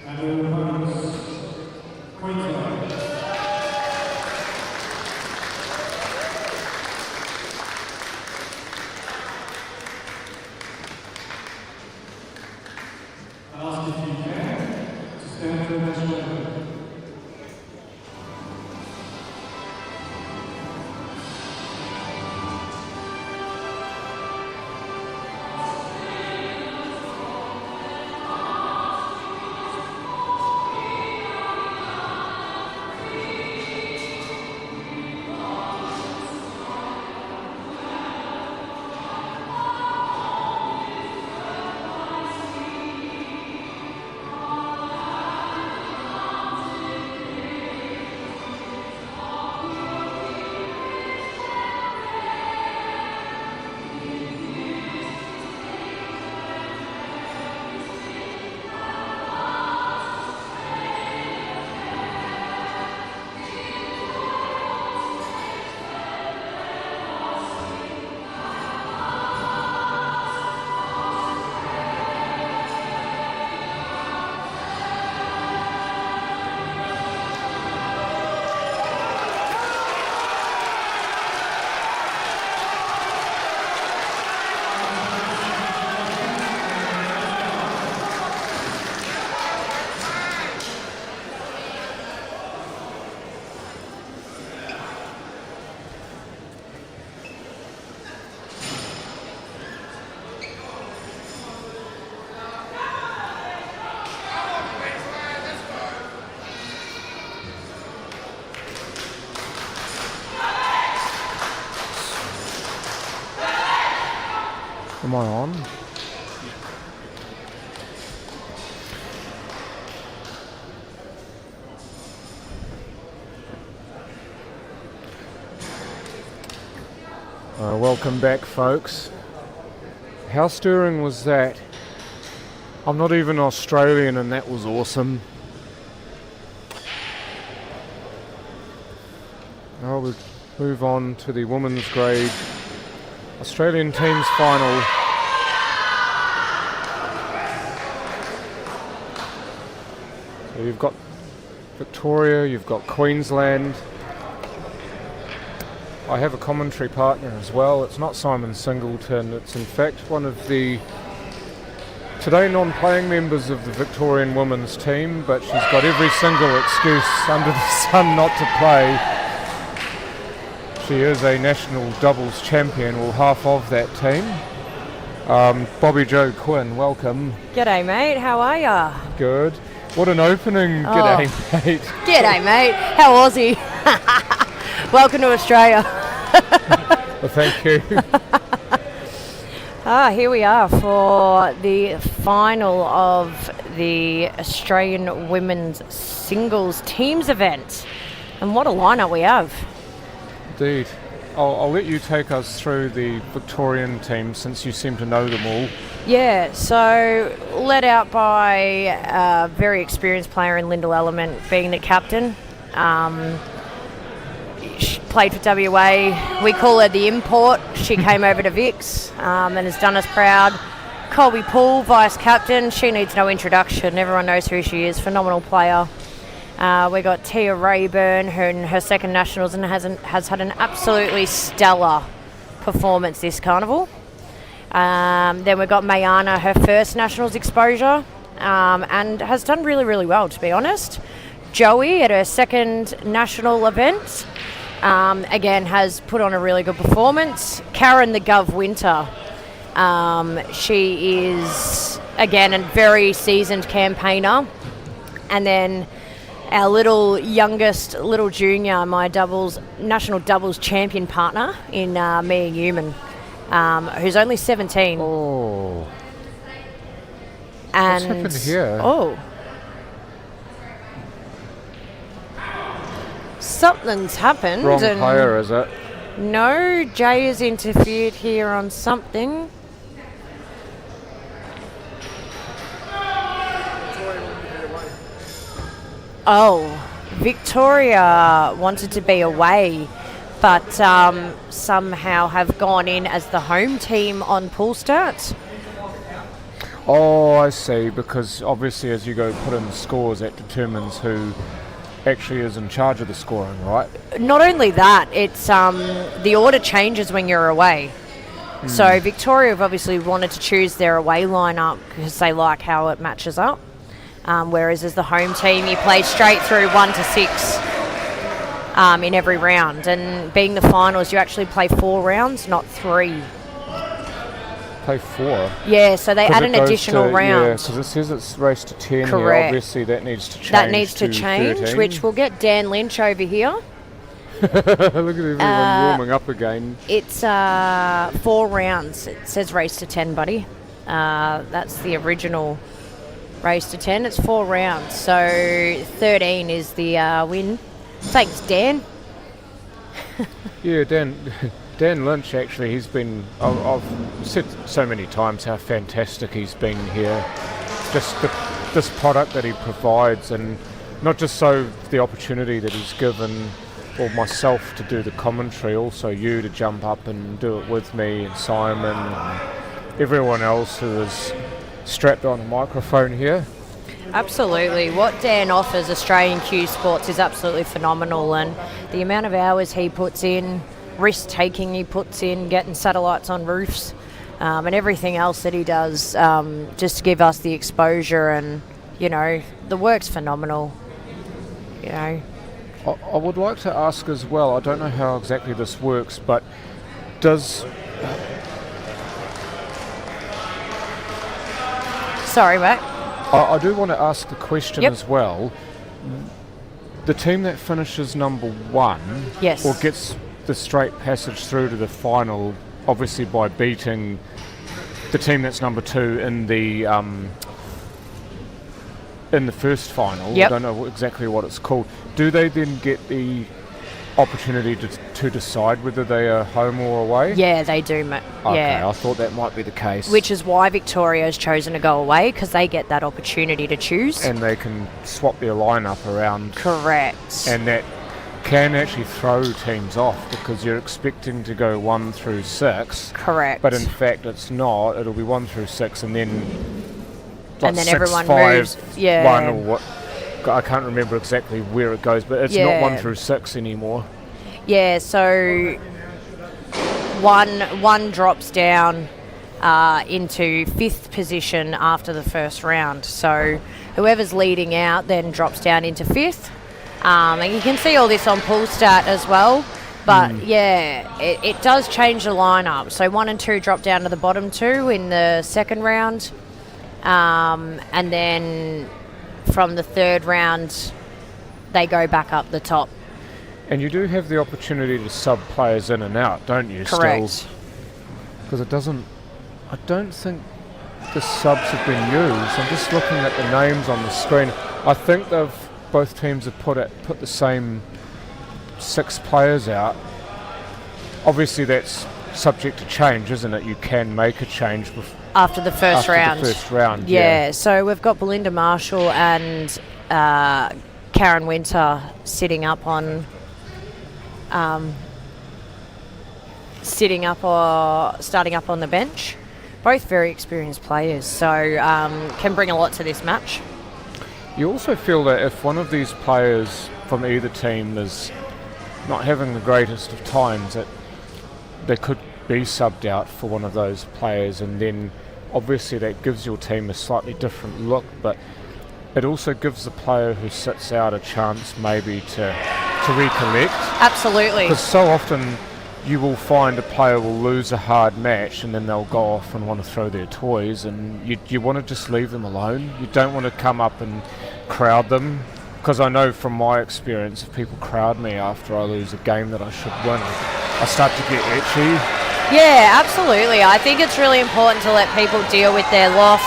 And the opponents, Queensland. Ask if you can to stand for the national anthem. Am I on? Welcome back, folks. How stirring was that? I'm not even Australian and that was awesome. Now we'll move on to the women's grade Australian teams final. So you've got Victoria, you've got Queensland. I have a commentary partner as well. It's not Simon Singleton, it's in fact one of the today non-playing members of the Victorian women's team, but she's got every single excuse under the sun not to play. She is a national doubles champion, well, half of that team. Bobby Jo Quinn, welcome. G'day, mate. How are ya? Good. What an opening. G'day, mate. G'day, mate. How Aussie? Welcome to Australia. Well, thank you. Here we are for the final of the Australian Women's Singles Teams event. And what a lineup we have. Indeed. I'll let you take us through the Victorian team since you seem to know them all. Yeah, so led out by a very experienced player in Lyndall Element being the captain. She played for WA. We call her the import. She came over to Vix and has done us proud. Colby Poole, vice captain. She needs no introduction. Everyone knows who she is. Phenomenal player. We got Tia Rayburn, who in her second nationals and has had an absolutely stellar performance this carnival. Then we got Mayana, her first nationals exposure, and has done really, really well, to be honest. Joey at her second national event, again has put on a really good performance. Karen the Gov Winter, she is again a very seasoned campaigner, and then our youngest junior, my national doubles champion partner in Mia Newman, who's only 17. Oh. And what's happened here? Oh. Something's happened. Wrong player, is it? No, Jay has interfered here on something. Oh, Victoria wanted to be away, but somehow have gone in as the home team on pool start. Oh, I see, because obviously as you go put in the scores, that determines who actually is in charge of the scoring, right? Not only that, it's the order changes when you're away. So Victoria have obviously wanted to choose their away lineup because they like how it matches up. Whereas as the home team, you play straight through 1 to 6 in every round. And being the finals, you actually play 4 rounds, not 3. Play 4? Yeah, so they add an goes additional to, round. Yeah, because it says it's race to 10 here. Correct. Obviously that needs to change. That needs to change, 13. which we'll get Dan Lynch over here. Look at everyone warming up again. It's 4 rounds. It says race to 10, buddy. That's the original race to 10. It's 4 rounds. So 13 is the win. Thanks, Dan. Yeah, Dan Lynch, actually, he's been... I've said so many times how fantastic he's been here. Just this product that he provides, and not just so the opportunity that he's given or myself to do the commentary, also you to jump up and do it with me, and Simon and everyone else who is strapped on a microphone here. Absolutely. What Dan offers Australian Q Sports is absolutely phenomenal, and the amount of hours he puts in, risk-taking he puts in, getting satellites on roofs, and everything else that he does just to give us the exposure, and, you know, the work's phenomenal, you know. I would like to ask as well, I don't know how exactly this works, but does... Sorry, mate. I do want to ask the question Yep. as well. The team that finishes number 1 Yes. or gets the straight passage through to the final, obviously by beating the team that's number 2 in the first final. Yep. I don't know exactly what it's called. Do they then get the opportunity to decide whether they are home or away? Yeah, they do, mate. Okay, Yeah. I thought that might be the case. Which is why Victoria has chosen to go away, because they get that opportunity to choose. And they can swap their lineup around. Correct. And that can actually throw teams off, because you're expecting to go 1 through 6. Correct. But in fact, it's not. It'll be 1 through 6, and then And then 6, everyone 5, moves. Yeah. 1 or what? I can't remember exactly where it goes, but it's not Yeah. 1 through 6 anymore. Yeah, so one drops down into 5th position after the first round. So whoever's leading out then drops down into 5th. And you can see all this on Poolstat as well. But yeah, it does change the lineup. So 1 and 2 drop down to the bottom 2 in the second round. And then from the third round, they go back up the top. And you do have the opportunity to sub players in and out, don't you? Correct. Because I don't think the subs have been used. I'm just looking at the names on the screen. I think both teams have put the same 6 players out. Obviously that's subject to change, isn't it? You can make a change After the first round. the first round, Yeah, so we've got Belinda Marshall and Karen Winter starting up on the bench. Both very experienced players, so can bring a lot to this match. You also feel that if one of these players from either team is not having the greatest of times, that they could be subbed out for one of those players, and then obviously that gives your team a slightly different look, but it also gives the player who sits out a chance maybe to recollect. Absolutely. Because so often you will find a player will lose a hard match and then they'll go off and want to throw their toys, and you want to just leave them alone. You don't want to come up and crowd them, because I know from my experience, if people crowd me after I lose a game that I should win, I start to get itchy. Yeah, absolutely. I think it's really important to let people deal with their loss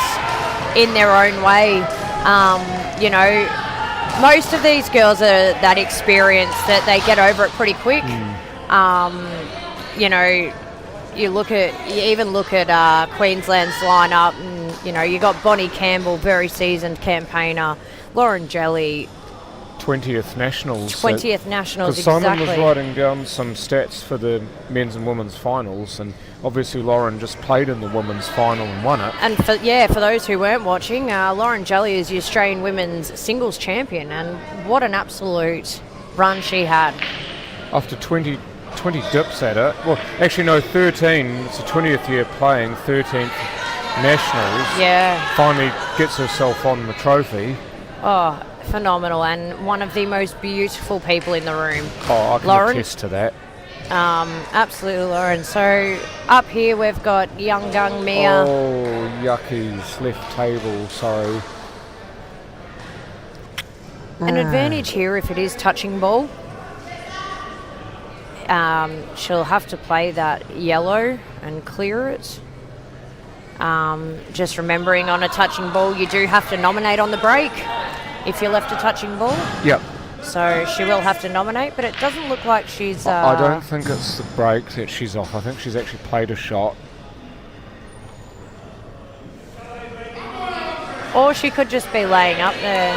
in their own way. You know, most of these girls are that experienced that they get over it pretty quick. You know, you even look at Queensland's lineup, and you know, you got Bonnie Campbell, very seasoned campaigner, Lauren Jelly, 20th Nationals. 20th Nationals, Because Simon exactly. was writing down some stats for the men's and women's finals, and obviously Lauren just played in the women's final and won it. And for those who weren't watching, Lauren Jelly is the Australian women's singles champion, and what an absolute run she had. After 20 dips at it, well, actually no, 13, it's the 20th year playing, 13th Nationals. Yeah. Finally gets herself on the trophy. Oh, phenomenal, and one of the most beautiful people in the room. Oh, I can Lauren? attest to that. Absolutely, Lauren. So up here we've got young gung Mia. Oh, yuckies, left table, sorry. An advantage here if it is touching ball. She'll have to play that yellow and clear it. Just remembering on a touching ball, you do have to nominate on the break if you're left a touching ball. Yep. So she will have to nominate, but it doesn't look like she's... I don't think it's the break that she's off. I think she's actually played a shot. Or she could just be laying up there.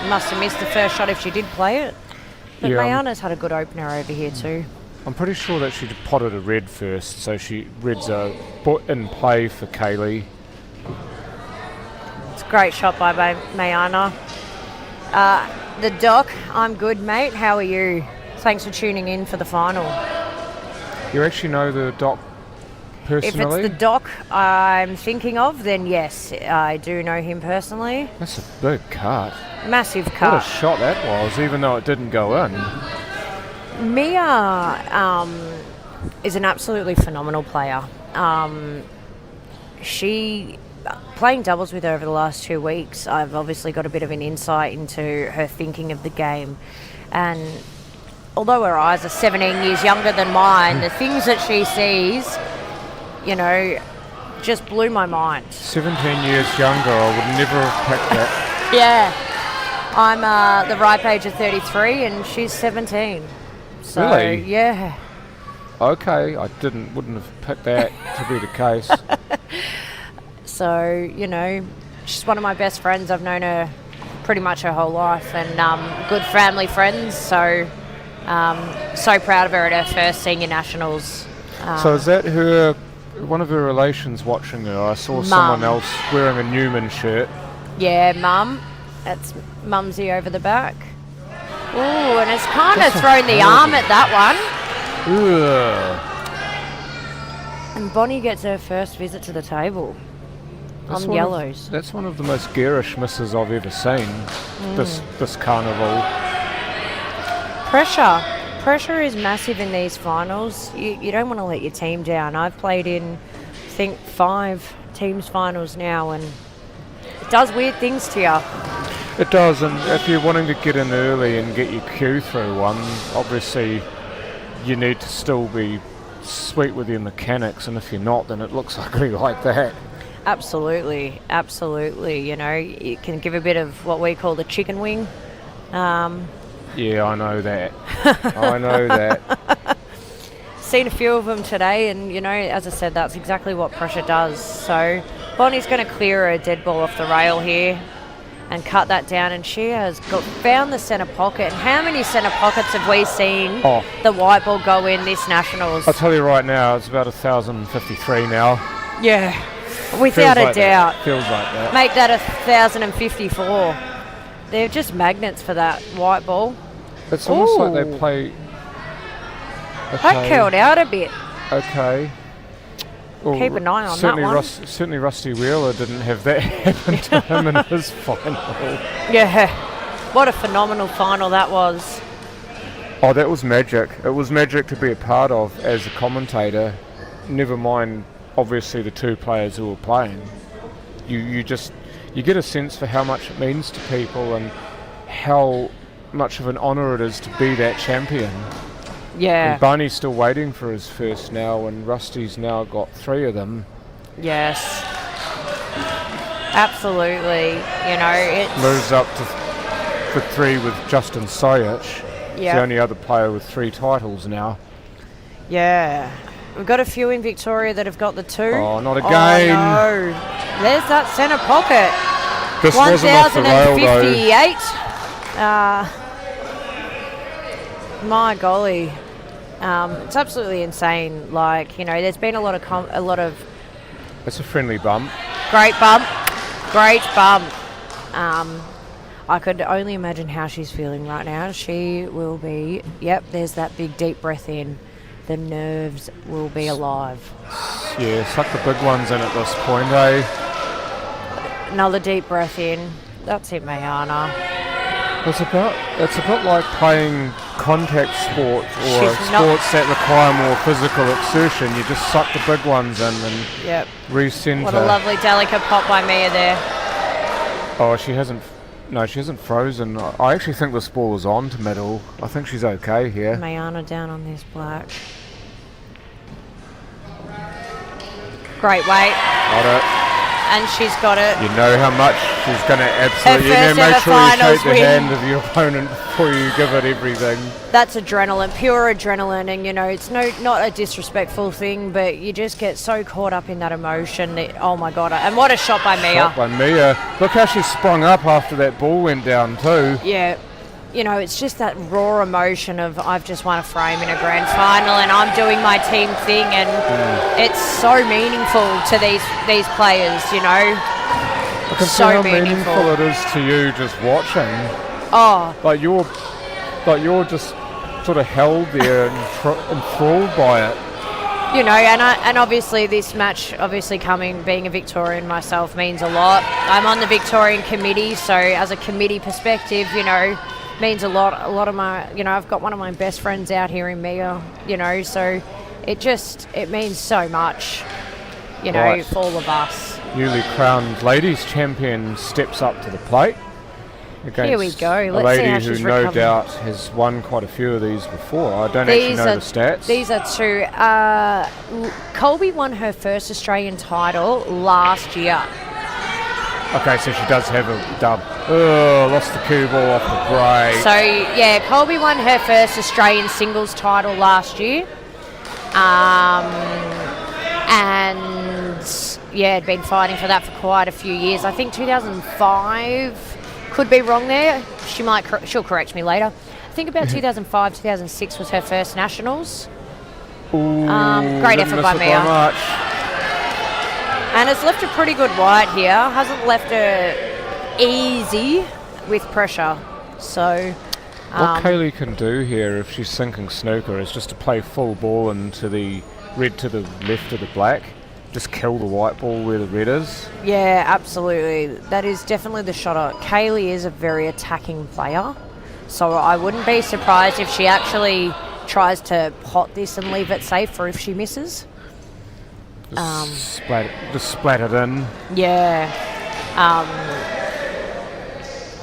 Must have missed the first shot if she did play it. But Yeah, Mayana's had a good opener over here too. I'm pretty sure that she potted a red first, so red's a in play for Kaylee. It's a great shot by Mayana. The Doc, I'm good, mate. How are you? Thanks for tuning in for the final. You actually know the doc If personally? it's the Doc I'm thinking of, then yes, I do know him personally. That's a big cut. Massive What a cut. shot that was, even though it didn't go in. Mia is an absolutely phenomenal player. She playing doubles with her over the last 2 weeks, I've obviously got a bit of an insight into her thinking of the game. And although her eyes are 17 years younger than mine, the things that she sees, you know, just blew my mind. 17 years younger, I would never have picked that. Yeah. I'm the ripe age of 33 and she's 17. So, Really? yeah. Okay, I wouldn't have picked that to be the case. So, you know, she's one of my best friends. I've known her pretty much her whole life, and good family friends. So, so proud of her at her first senior nationals. So is that one of her relations watching her? I saw someone else wearing a Newman shirt. Yeah, Mum. That's Mumsy over the back. Ooh, and it's kind of thrown the arm at that one. Ugh. And Bonnie gets her first visit to the table. That's On one yellows. That's one of the most garish misses I've ever seen. This carnival. Pressure is massive in these finals. You don't want to let your team down. I've played in, I think, 5 teams finals now, and it does weird things to you. It does, and if you're wanting to get in early and get your cue through one, obviously you need to still be sweet with your mechanics, and if you're not, then it looks ugly like that. Absolutely. You know, you can give a bit of what we call the chicken wing. Yeah, I know that. I know that. Seen a few of them today, and you know, as I said, that's exactly what pressure does. So Bonnie's going to clear a dead ball off the rail here and cut that down, and she has found the centre pocket. And how many centre pockets have we seen the white ball go in this Nationals? I'll tell you right now, it's about 1,053 now. Yeah, without a doubt. Feels like that. Make that 1,054. They're just magnets for that white ball. It's almost like they play... That curled out a bit. Okay. Well, Keep an eye on that one. Certainly Rusty Wheeler didn't have that happen to him in his final. Yeah, what a phenomenal final that was. Oh, that was magic. It was magic to be a part of as a commentator. Never mind, obviously, the 2 players who were playing. You get a sense for how much it means to people and how much of an honour it is to be that champion. Yeah. And Barney's still waiting for his first now, and Rusty's now got 3 of them. Yes. Absolutely. You know, it Moves up for 3 with Justin Sayach. Yeah. The only other player with 3 titles now. Yeah. We've got a few in Victoria that have got the 2. Oh, not again. Oh, no. There's that centre pocket. This wasn't off the rail though. 1058. My golly. It's absolutely insane. Like, you know, there's been a lot of It's a friendly bump. great bump. I could only imagine how she's feeling right now. She will be, yep, there's that big deep breath in. The nerves will be alive. Yeah, suck the big ones in at this point, eh? Another deep breath in. That's it, Mayana. It's a bit like playing contact sport or She's sports that require more physical exertion. You just suck the big ones in and Yep. recenter. What a lovely delicate pop by Mia there. Oh, she hasn't frozen. I actually think this ball is on to middle. I think she's okay here. Mayana down on this black. Great weight. Got it. And she's got it. You know how much she's going to absolutely... You first know, make ever sure you finals shake the win. hand of your opponent before you give it everything. That's adrenaline, pure adrenaline, and you know, it's not a disrespectful thing, but you just get so caught up in that emotion. Oh my God, and what a shot by Mia. Shot by Mia. Look how she sprung up after that ball went down too. Yeah, you know, it's just that raw emotion of I've just won a frame in a grand final and I'm doing my team thing, and it's so meaningful to these players, you know. I can see how meaningful it is to you just watching. Oh. Like you're just sort of held there and enthralled by it. You know, and obviously this match, being a Victorian myself, means a lot. I'm on the Victorian committee, so as a committee perspective, you know, means a lot. A lot of my, you know, I've got one of my best friends out here in Mia, you know, so it means so much, you know, Right. for all of us. Newly crowned ladies champion steps up to the plate. Here we go. A Let's see how lady who she's no recovering. doubt has won quite a few of these before. I don't actually know the stats. These are two. Colby won her first Australian title last year. Okay, so she does have a dub. Oh, lost the cue ball off the break. So, yeah, Colby won her first Australian singles title last year. And, yeah, had been fighting for that for quite a few years. I think 2005, could be wrong there. She'll correct me later. I think about 2005, 2006 was her first nationals. Ooh, Great didn't effort miss by it Mia. much. And it's left her pretty good white here. Hasn't left her easy with pressure. So, What Kaylee can do here if she's sinking snooker is just to play full ball into the red to the left of the black. Just kill the white ball where the red is. yeah, absolutely. That is definitely the shot. Kaylee is a very attacking player. So I wouldn't be surprised if she actually tries to pot this and leave it safe for if she misses. Just splat it in. Yeah.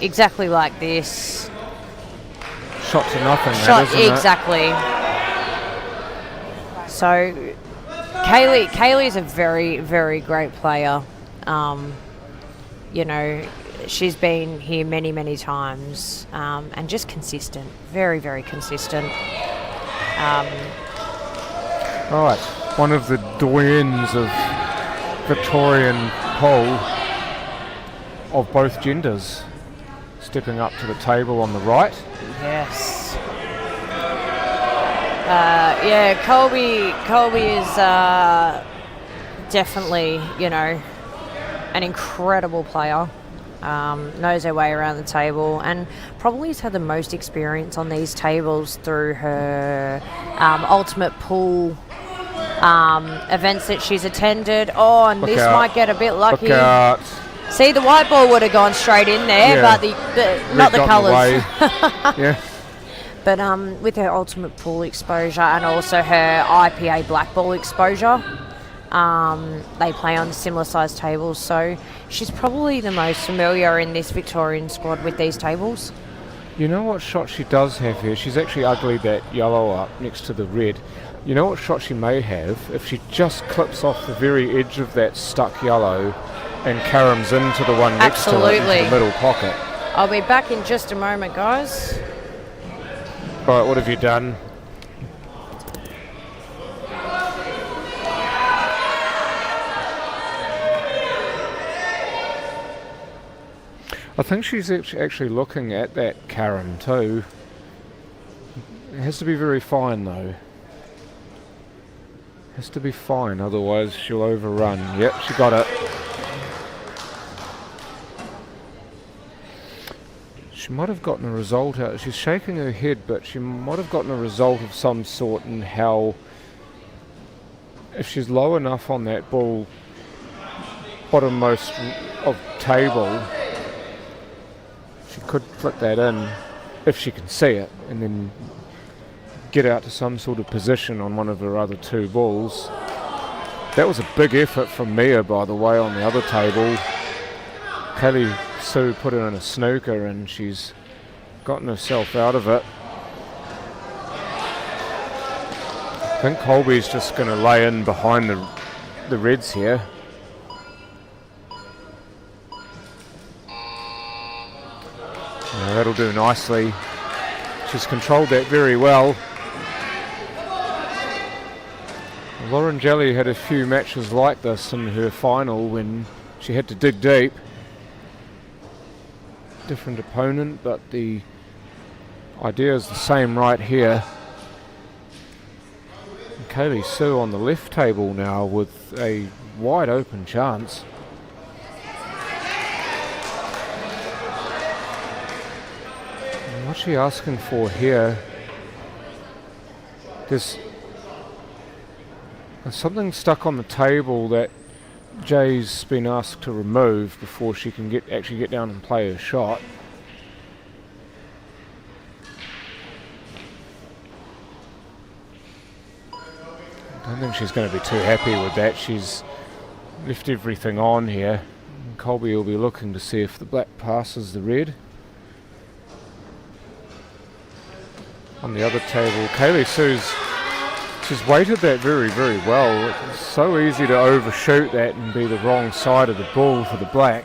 Exactly like this. Shot to nothing, Shot, that, isn't exactly. So Kaylee's a very, very great player. You know, she's been here many, many times, and just consistent. Very, very consistent. All right, one of the doyens of Victorian pole of both genders, stepping up to the table on the right. Yes. Yeah, Colby is definitely, you know, an incredible player. Knows her way around the table and probably has had the most experience on these tables through her ultimate pool events that she's attended. Oh, and Look this out. might get a bit lucky. Look out. See, the white ball would have gone straight in there, Yeah. but not the Red got in colours. Yeah. But with her ultimate pool exposure and also her IPA black ball exposure, they play on similar sized tables. So she's probably the most familiar in this Victorian squad with these tables. You know what shot she does have here? She's actually uglied that yellow up next to the red. You know what shot she may have? If she just clips off the very edge of that stuck yellow and caroms into the one next to it, Absolutely. into the middle pocket. I'll be back in just a moment, guys. Right, what have you done? I think she's actually looking at that Karen too. It has to be very fine though. Has to be fine, otherwise she'll overrun. Yep, she got it. She might have gotten a result out. She's shaking her head, but she might have gotten a result of some sort in how, if she's low enough on that ball, bottommost of table, she could flick that in if she can see it, and then get out to some sort of position on one of her other two balls. That was a big effort from Mia, by the way, on the other table. Kelly Sue put her in a snooker and she's gotten herself out of it. I think Colby's just going to lay in behind the reds here. Yeah, that'll do nicely. She's controlled that very well. Lauren Jelly had a few matches like this in her final when she had to dig deep. Different opponent, but the idea is the same right here. And Kaylee Sue on the left table now with a wide open chance. And what's she asking for here? There's something stuck on the table that Jay's been asked to remove before she can actually get down and play her shot. I don't think she's going to be too happy with that. She's left everything on here. And Colby will be looking to see if the black passes the red. On the other table, Kaylee Sue's she's weighted that very, very well. It's so easy to overshoot that and be the wrong side of the ball for the black.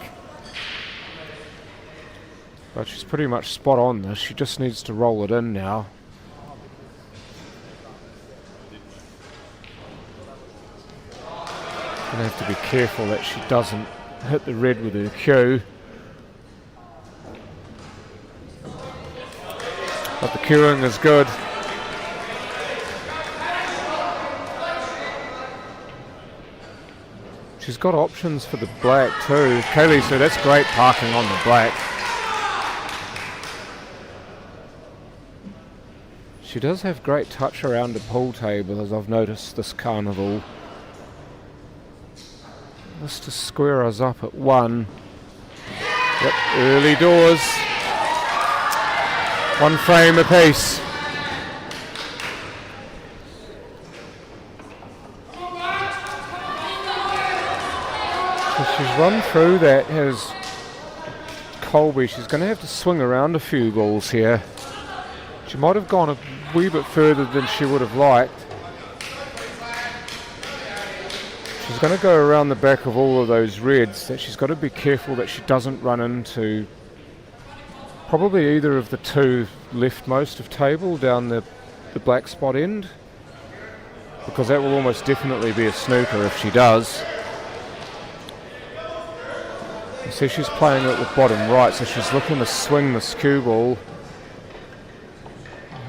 But she's pretty much spot on this. She just needs to roll it in now. Gonna have to be careful that she doesn't hit the red with her cue. But the cueing is good. She's got options for the black too. Kaylee, so that's great parking on the black. She does have great touch around the pool table, as I've noticed this carnival. Let's just square us up at 1. Yep, early doors. 1 frame apiece. She's run through that, has Colby. She's going to have to swing around a few balls here. She might have gone a wee bit further than she would have liked. She's going to go around the back of all of those reds. That she's got to be careful that she doesn't run into probably either of the two leftmost of table down the black spot end, because that will almost definitely be a snooker if she does. You see she's playing it with bottom right, so she's looking to swing this cue ball.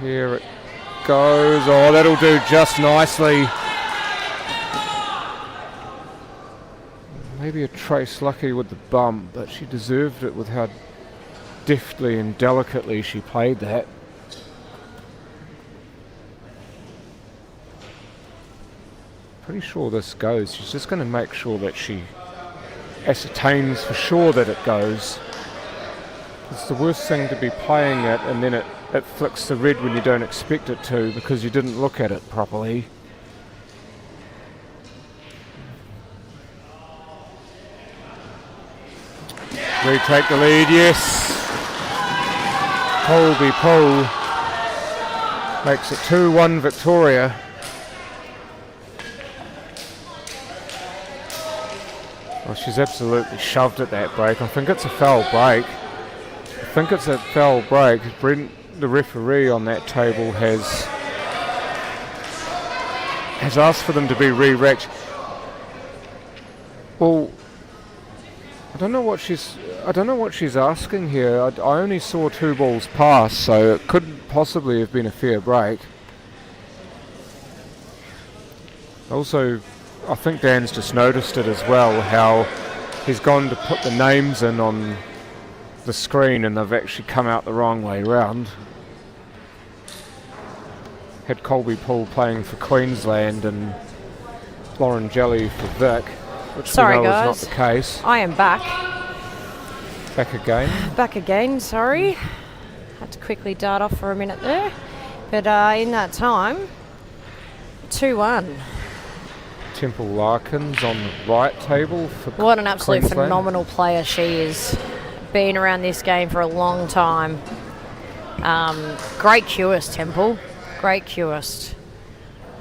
Here it goes. Oh, that'll do just nicely. Maybe a trace lucky with the bump, but she deserved it with how deftly and delicately she played that. Pretty sure this goes. She's just going to make sure that she ascertains for sure that it goes. It's the worst thing to be playing it and then it flicks the red when you don't expect it to, because you didn't look at it properly. Retake the lead, yes. Colby Poole makes it 2-1 Victoria. Well, she's absolutely shoved at that break. I think it's a foul break. Brent, the referee on that table, has asked for them to be re-racked. Well, I don't know what she's... I don't know what she's asking here. I only saw 2 balls pass, so it couldn't possibly have been a fair break. Also, I think Dan's just noticed it as well, how he's gone to put the names in on the screen and they've actually come out the wrong way round. Had Colby Poole playing for Queensland and Lauren Jelly for Vic, which Sorry, we know guys. is not the case. I am back. Back again. Back again, sorry. Had to quickly dart off for a minute there. But in that time, 2-1. Temple Larkins on the right table for What an absolute Queensland. phenomenal player she is. Been around this game for a long time. Great cueist, Temple. Great cueist.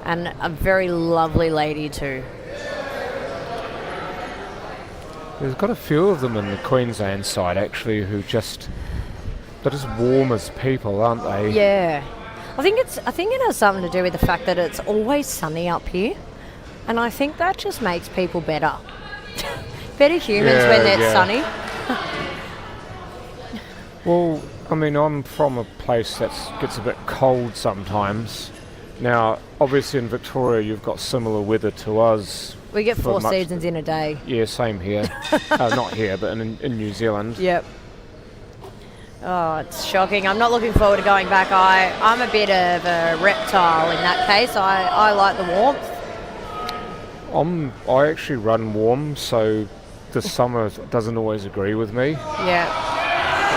And a very lovely lady too. There's got a few of them in the Queensland side actually who they're just warm as people, aren't they? Yeah. I think it has something to do with the fact that it's always sunny up here. And I think that just makes people better. Better humans when it's sunny. Well, I mean, I'm from a place that gets a bit cold sometimes. Now, obviously in Victoria you've got similar weather to us. We get for 4 seasons in a day. Yeah, same here. Not here, but in New Zealand. Yep. Oh, it's shocking. I'm not looking forward to going back. I'm a bit of a reptile in that case. I like the warmth. I actually run warm, so the summer doesn't always agree with me. Yeah.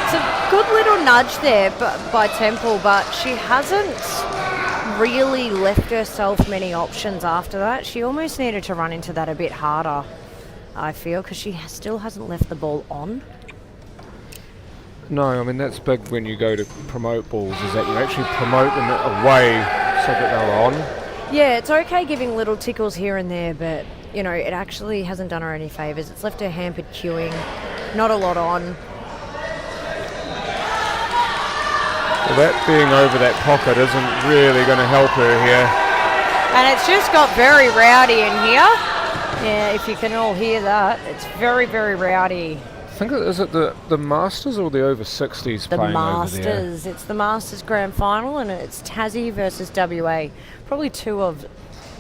It's a good little nudge there by Temple, but she hasn't really left herself many options after that. She almost needed to run into that a bit harder, I feel, because she still hasn't left the ball on. No, I mean, that's big when you go to promote balls, is that you actually promote them away so that they're on. Yeah, it's okay giving little tickles here and there, but, you know, it actually hasn't done her any favours. It's left her hampered queuing, not a lot on. Well, that being over that pocket isn't really going to help her here. And it's just got very rowdy in here. Yeah, if you can all hear that. It's very, very rowdy. I think is it the Masters or the over 60s The playing Masters. over there? It's the Masters Grand Final, and it's Tassie versus WA. Probably two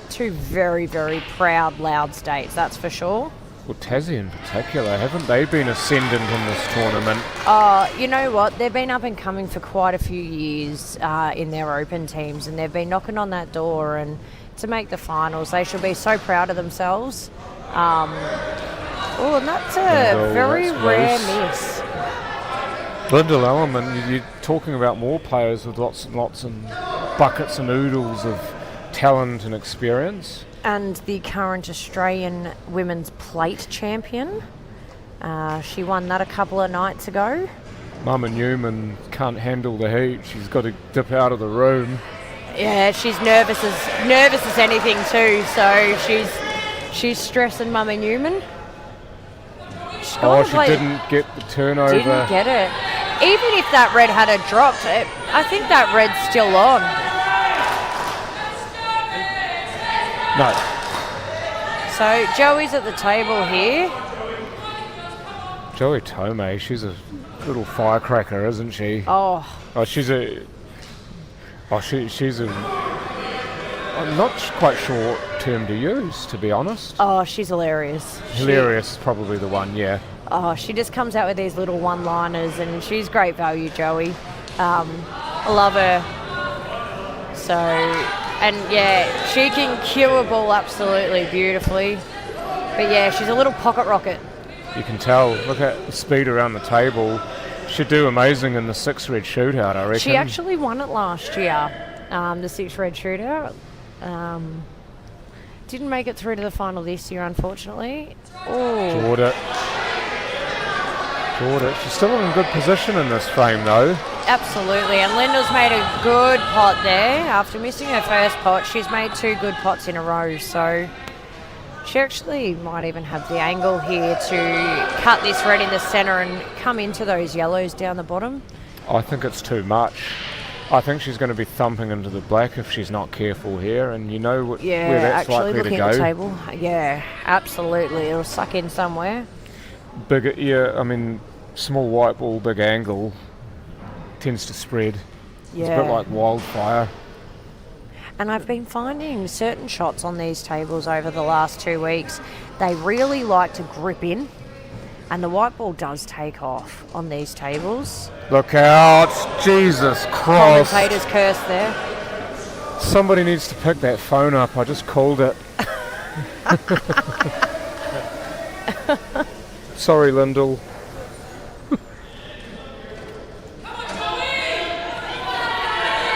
very, very proud, loud states, that's for sure. Well, Tassie in particular, haven't they been ascendant in this tournament? You know what? They've been up and coming for quite a few years in their open teams, and they've been knocking on that door, and to make the finals, they should be so proud of themselves. And that's a very rare miss. Linda Lellerman, you're talking about more players with lots and lots and buckets and oodles of talent and experience. And the current Australian women's plate champion. She won that a couple of nights ago. Mama Newman can't handle the heat. She's got to dip out of the room. Yeah, she's nervous as anything too. So she's stressing Mama Newman. She didn't get the turnover. Didn't get it. Even if that red had dropped, I think that red's still on. No. So Joey's at the table here. Joey Tomei, she's a little firecracker, isn't she? She's a. I'm not quite sure what term to use, to be honest. Oh, she's hilarious. Hilarious is probably the one, yeah. Oh, she just comes out with these little one-liners, and she's great value, Joey. I love her. So, and yeah, she can cue a ball absolutely beautifully. But yeah, she's a little pocket rocket. You can tell. Look at the speed around the table. She'd do amazing in the 6-red shootout, I reckon. She actually won it last year, the 6-red shootout. Didn't make it through to the final this year, unfortunately. Oh. Jordan. She's still in good position in this frame, though. Absolutely, and Linda's made a good pot there. After missing her first pot, she's made 2 good pots in a row, so she actually might even have the angle here to cut this red in the centre and come into those yellows down the bottom. I think it's too much. I think she's going to be thumping into the black if she's not careful here, and you know where that's likely to go. Looking at the table, yeah, absolutely. It'll suck in somewhere. Bigger, yeah, I mean, small white ball, big angle tends to spread. It's a bit like wildfire. And I've been finding certain shots on these tables over the last 2 weeks, they really like to grip in, and the white ball does take off on these tables. Look out! Jesus Christ! Commentator's curse there. Somebody needs to pick that phone up. I just called it. Sorry, Lyndall.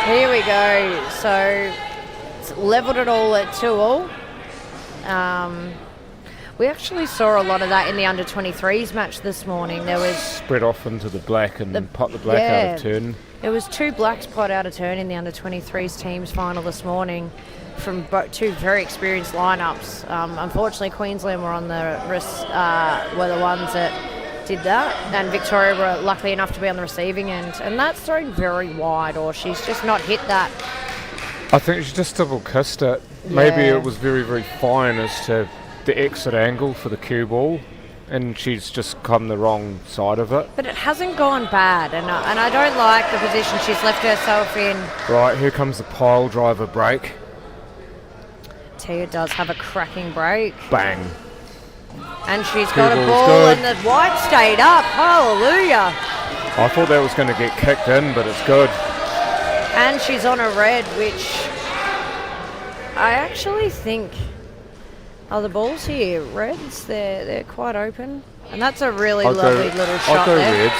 Here we go. So it's levelled it all at 2-all. We actually saw a lot of that in the under-23s match this morning. There was spread off into the black and pot the black out of turn. There was 2 blacks pot out of turn in the under-23s teams final this morning from 2 very experienced lineups. Unfortunately, Queensland were were the ones that did that, and Victoria were lucky enough to be on the receiving end, and that's thrown very wide, or she's just not hit that. I think she just double kissed it. Yeah. Maybe it was very, very fine as to the exit angle for the cue ball, and she's just come the wrong side of it. But it hasn't gone bad, and I don't like the position she's left herself in. Right, here comes the pile driver break. Tia does have a cracking break. Bang. And she's Cue got a ball's ball, good. and the white stayed up. Hallelujah. I thought that was going to get kicked in, but it's good. And she's on a red, which I actually think... Oh, the balls here, reds, they're quite open. And that's a really lovely little shot there.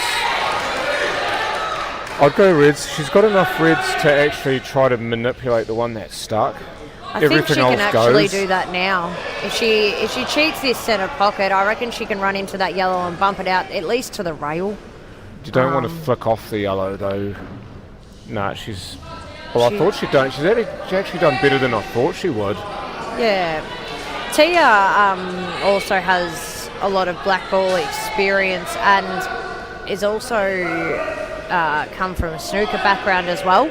I'd go reds. She's got enough reds to actually try to manipulate the one that's stuck. I think she can actually do that now. If she cheats this centre pocket, I reckon she can run into that yellow and bump it out at least to the rail. You don't want to flick off the yellow though. Nah, she's... Well, I thought she'd done... She's actually done better than I thought she would. Yeah. Tia also has a lot of black ball experience and is also come from a snooker background as well.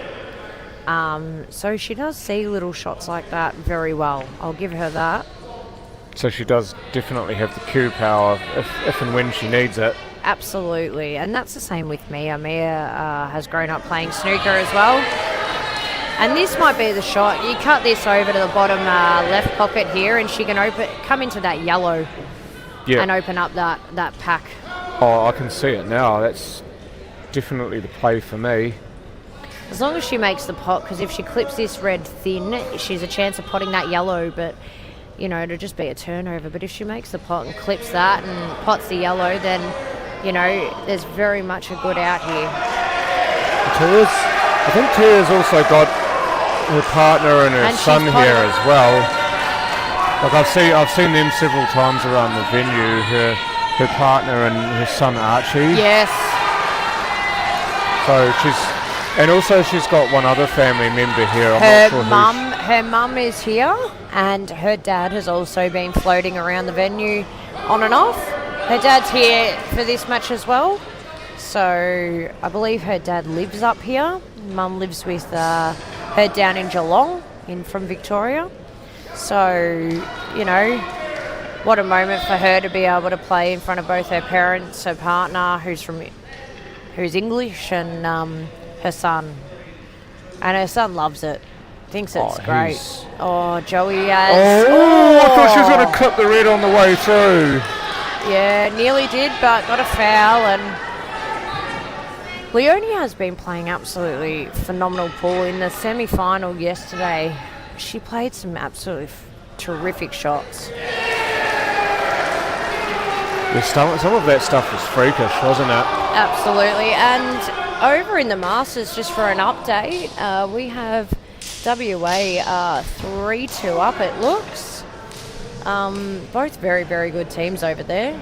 So she does see little shots like that very well. I'll give her that. So she does definitely have the cue power if and when she needs it. Absolutely, and that's the same with Mia. Mia has grown up playing snooker as well. And this might be the shot. You cut this over to the bottom left pocket here, and she can come into that yellow and open up that pack. Oh, I can see it now. That's definitely the play for me. As long as she makes the pot, because if she clips this red thin, she's a chance of potting that yellow, but, you know, it'll just be a turnover. But if she makes the pot and clips that and pots the yellow, then, you know, there's very much a good out here. I think Tia's also got her partner and her son here as well. Like I've seen them several times around the venue, her partner and her son Archie. Yes. So she's got one other family member here. Her mum is here, and her dad has also been floating around the venue on and off. Her dad's here for this match as well. So I believe her dad lives up here. Mum lives with her down in Geelong, from Victoria. So, you know, what a moment for her to be able to play in front of both her parents, her partner, who's English, and her son. And her son loves it. Thinks it's great. Joey has... I thought she was going to clip the red on the way through. Yeah, nearly did, but got a foul. And Leonie has been playing absolutely phenomenal pool. In the semi-final yesterday, she played some absolutely terrific shots. Yeah, some of that stuff was freakish, wasn't it? Absolutely. And over in the Masters, just for an update, we have WA 3-2 up, it looks. Both very, very good teams over there.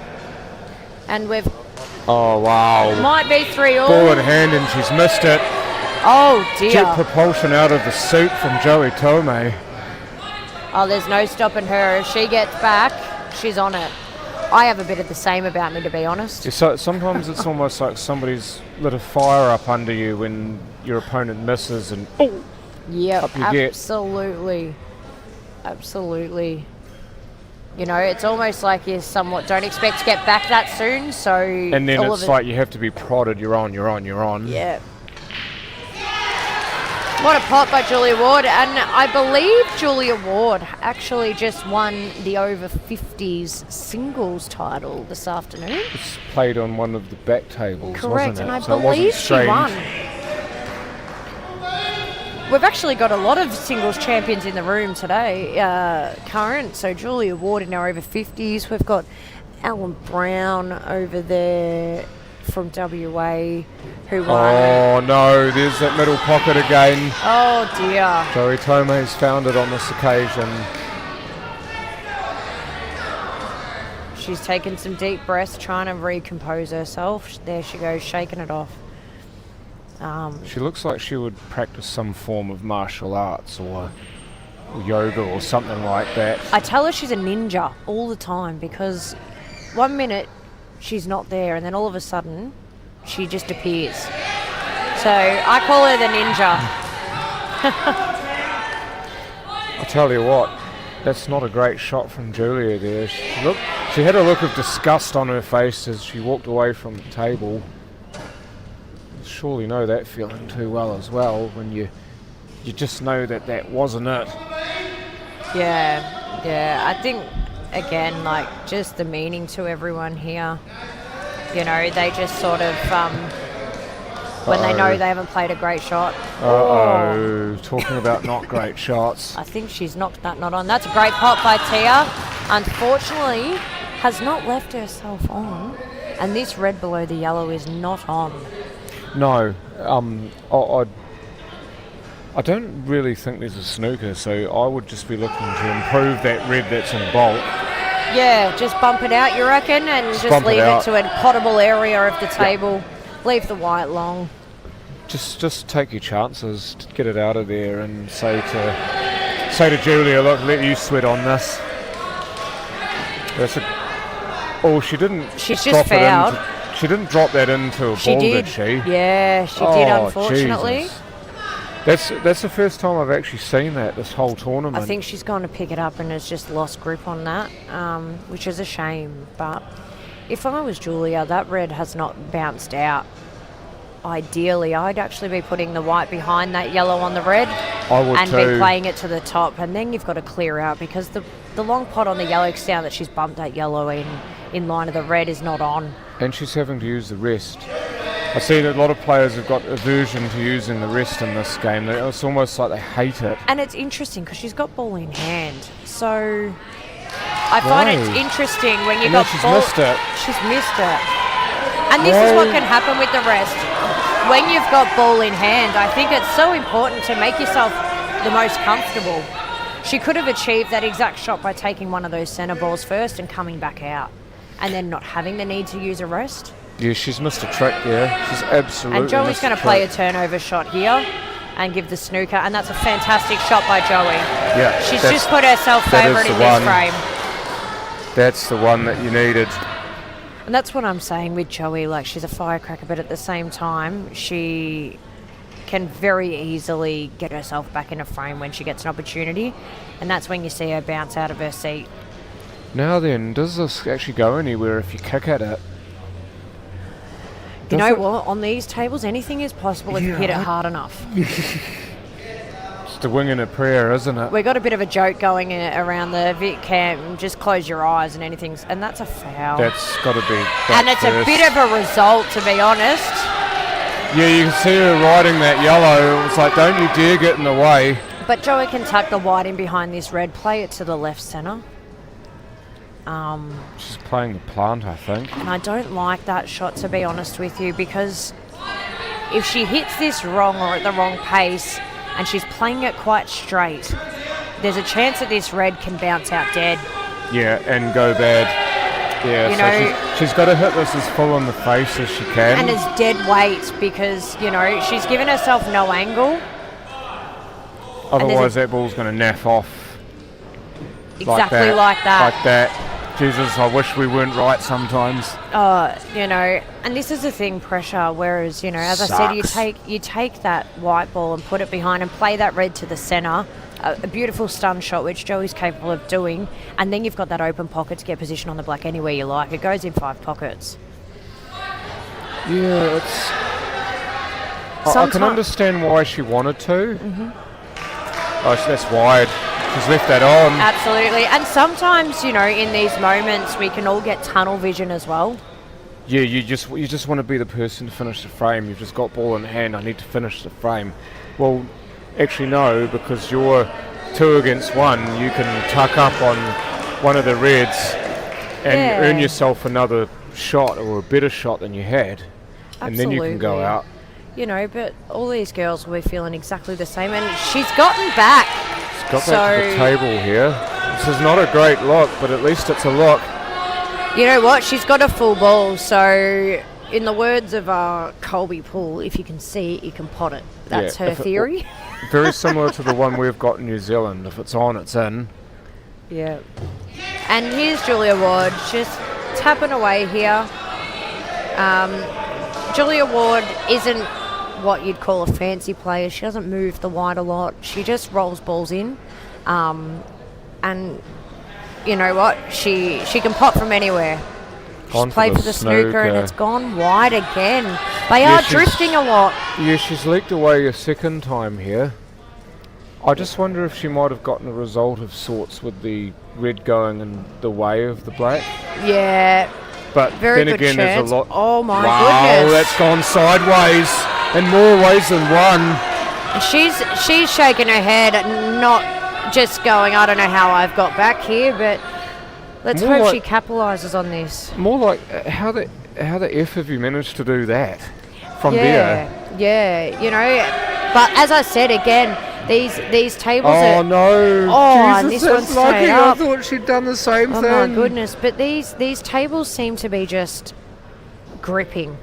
And we've... Oh, wow. Might be 3-all. Ball in hand and she's missed it. Oh, dear. Jet propulsion out of the suit from Joey Tomei. Oh, there's no stopping her. If she gets back, she's on it. I have a bit of the same about me, to be honest. Yeah, so sometimes it's almost like somebody's lit a fire up under you when your opponent misses and up you get. Absolutely. Absolutely. You know, it's almost like you somewhat don't expect to get back that soon. So And then it's like you have to be prodded. You're on. Yeah. What a pot by Julia Ward, and I believe Julia Ward actually just won the over 50s singles title this afternoon. It's played on one of the back tables, Correct, wasn't it? and I So believe it she wasn't won. strange. We've actually got a lot of singles champions in the room today, current. So Julia Ward in our over 50s. We've got Alan Brown over there from WA who won. Oh no, there's that middle pocket again. Oh dear. Joey Tomei's found it on this occasion. She's taken some deep breaths, trying to recompose herself. There she goes, shaking it off. She looks like she would practice some form of martial arts or yoga or something like that. I tell her she's a ninja all the time, because 1 minute she's not there and then all of a sudden she just appears. So I call her the ninja. I tell you what, that's not a great shot from Julia there. She had a look of disgust on her face as she walked away from the table. Surely know that feeling too well as well, when you just know that wasn't it. Yeah, I think again, like, just the meaning to everyone here. You know, they just sort of when they know they haven't played a great shot. Talking about not great shots. I think she's knocked that not on. That's a great pot by Tia. Unfortunately, has not left herself on, and this red below the yellow is not on. No, I don't really think there's a snooker, so I would just be looking to improve that red that's in bulk. Yeah, just bump it out, you reckon, and just leave it to a potable area of the table. Leave the white long. Just take your chances to get it out of there, and say to Julia, look, let you sweat on this. She didn't. She's just fouled. She didn't drop that into a ball, did she? Yeah, she did, unfortunately. Jesus. That's the first time I've actually seen that this whole tournament. I think she's gone to pick it up and has just lost grip on that, which is a shame. But if I was Julia, that red has not bounced out. Ideally, I'd actually be putting the white behind that yellow on the red. I would and too. be playing it to the top, and then you've got to clear out, because the long pot on the yellow, now that she's bumped that yellow in line of the red, is not on. And she's having to use the rest. I see that a lot of players have got aversion to using the rest in this game. It's almost like they hate it. And it's interesting because she's got ball in hand. So I find it interesting when you've got she's ball. Missed it. She's missed it. And this is what can happen with the rest. When you've got ball in hand, I think it's so important to make yourself the most comfortable. She could have achieved that exact shot by taking one of those centre balls first and coming back out, and then not having the need to use a rest. Yeah, she's missed a trick there. She's absolutely And Joey's going to play a turnover shot here and give the snooker, and that's a fantastic shot by Joey. Yeah, she's just put herself favourite in this frame. That's the one that you needed. And that's what I'm saying with Joey. Like, she's a firecracker, but at the same time, she can very easily get herself back in a frame when she gets an opportunity, and that's when you see her bounce out of her seat. Now then, does this actually go anywhere if you kick at it? You know what? On these tables, anything is possible if you hit it hard enough. It's the wing and a prayer, isn't it? We got a bit of a joke going around the Vic camp. Just close your eyes and and that's a foul. That's got to be. And it's a bit of a result, to be honest. Yeah, you can see her riding that yellow. It was like, don't you dare get in the way. But Joey can tuck the white in behind this red, play it to the left centre. She's playing the plant, I think. And I don't like that shot, to be honest with you, because if she hits this wrong or at the wrong pace and she's playing it quite straight, there's a chance that this red can bounce out dead. Yeah, and go bad. Yeah, so she's got to hit this as full in the face as she can. And as dead weight, because, she's given herself no angle. Otherwise that ball's going to naff off. Exactly like that. Like that. Jesus, I wish we weren't right sometimes. And this is the thing, pressure, whereas, as I said, you take that white ball and put it behind and play that red to the centre a beautiful stun shot, which Joey's capable of doing, and then you've got that open pocket to get position on the black anywhere you like. It goes in 5 pockets. Yeah, I can understand why she wanted to. Oh, that's wide. She's left that on. Absolutely. And sometimes, in these moments, we can all get tunnel vision as well. Yeah, you just want to be the person to finish the frame. You've just got ball in hand. I need to finish the frame. Well, actually no, because you're 2 against 1. You can tuck up on one of the reds and earn yourself another shot or a better shot than you had. And then you can go out. But all these girls will be feeling exactly the same. And she's gotten back. She's got back to the table here. This is not a great look, but at least it's a look. You know what? She's got a full ball. So, in the words of Colby Poole, if you can see it, you can pot it. That's her theory. Very similar to the one we've got in New Zealand. If it's on, it's in. Yeah. And here's Julia Ward just tapping away here. Julia Ward isn't what you'd call a fancy player. She doesn't move the white a lot. She just rolls balls in. And you know what? She can pot from anywhere. She's played for the snooker and it's gone wide again. They are drifting a lot. Yeah, she's leaked away a second time here. I just wonder if she might have gotten a result of sorts with the red going in the way of the black. Yeah. But very then again, chance. there's a lot. Oh my goodness! Wow, that's gone sideways in more ways than one. She's shaking her head, not just going, I don't know how I've got back here, but let's hope she capitalises on this. More like how the F have you managed to do that from there? Yeah, but as I said again, these tables are... Oh no! Oh, Jesus, and this one's straight up. I thought she'd done the same thing. Oh my goodness! But these tables seem to be just gripping.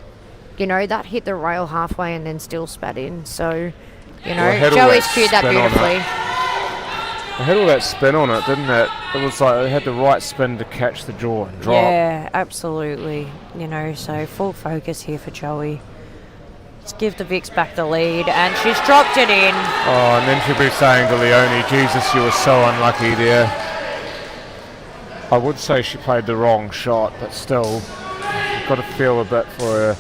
That hit the rail halfway and then still spat in. So, Joey's cued that beautifully. It had all that spin on it, didn't it? It was like it had the right spin to catch the draw and drop. Yeah, absolutely. So full focus here for Joey. Let's give the Vicks back the lead, and she's dropped it in. Oh, and then she'll be saying to Leonie, Jesus, you were so unlucky there. I would say she played the wrong shot, but still, you've got to feel a bit for her.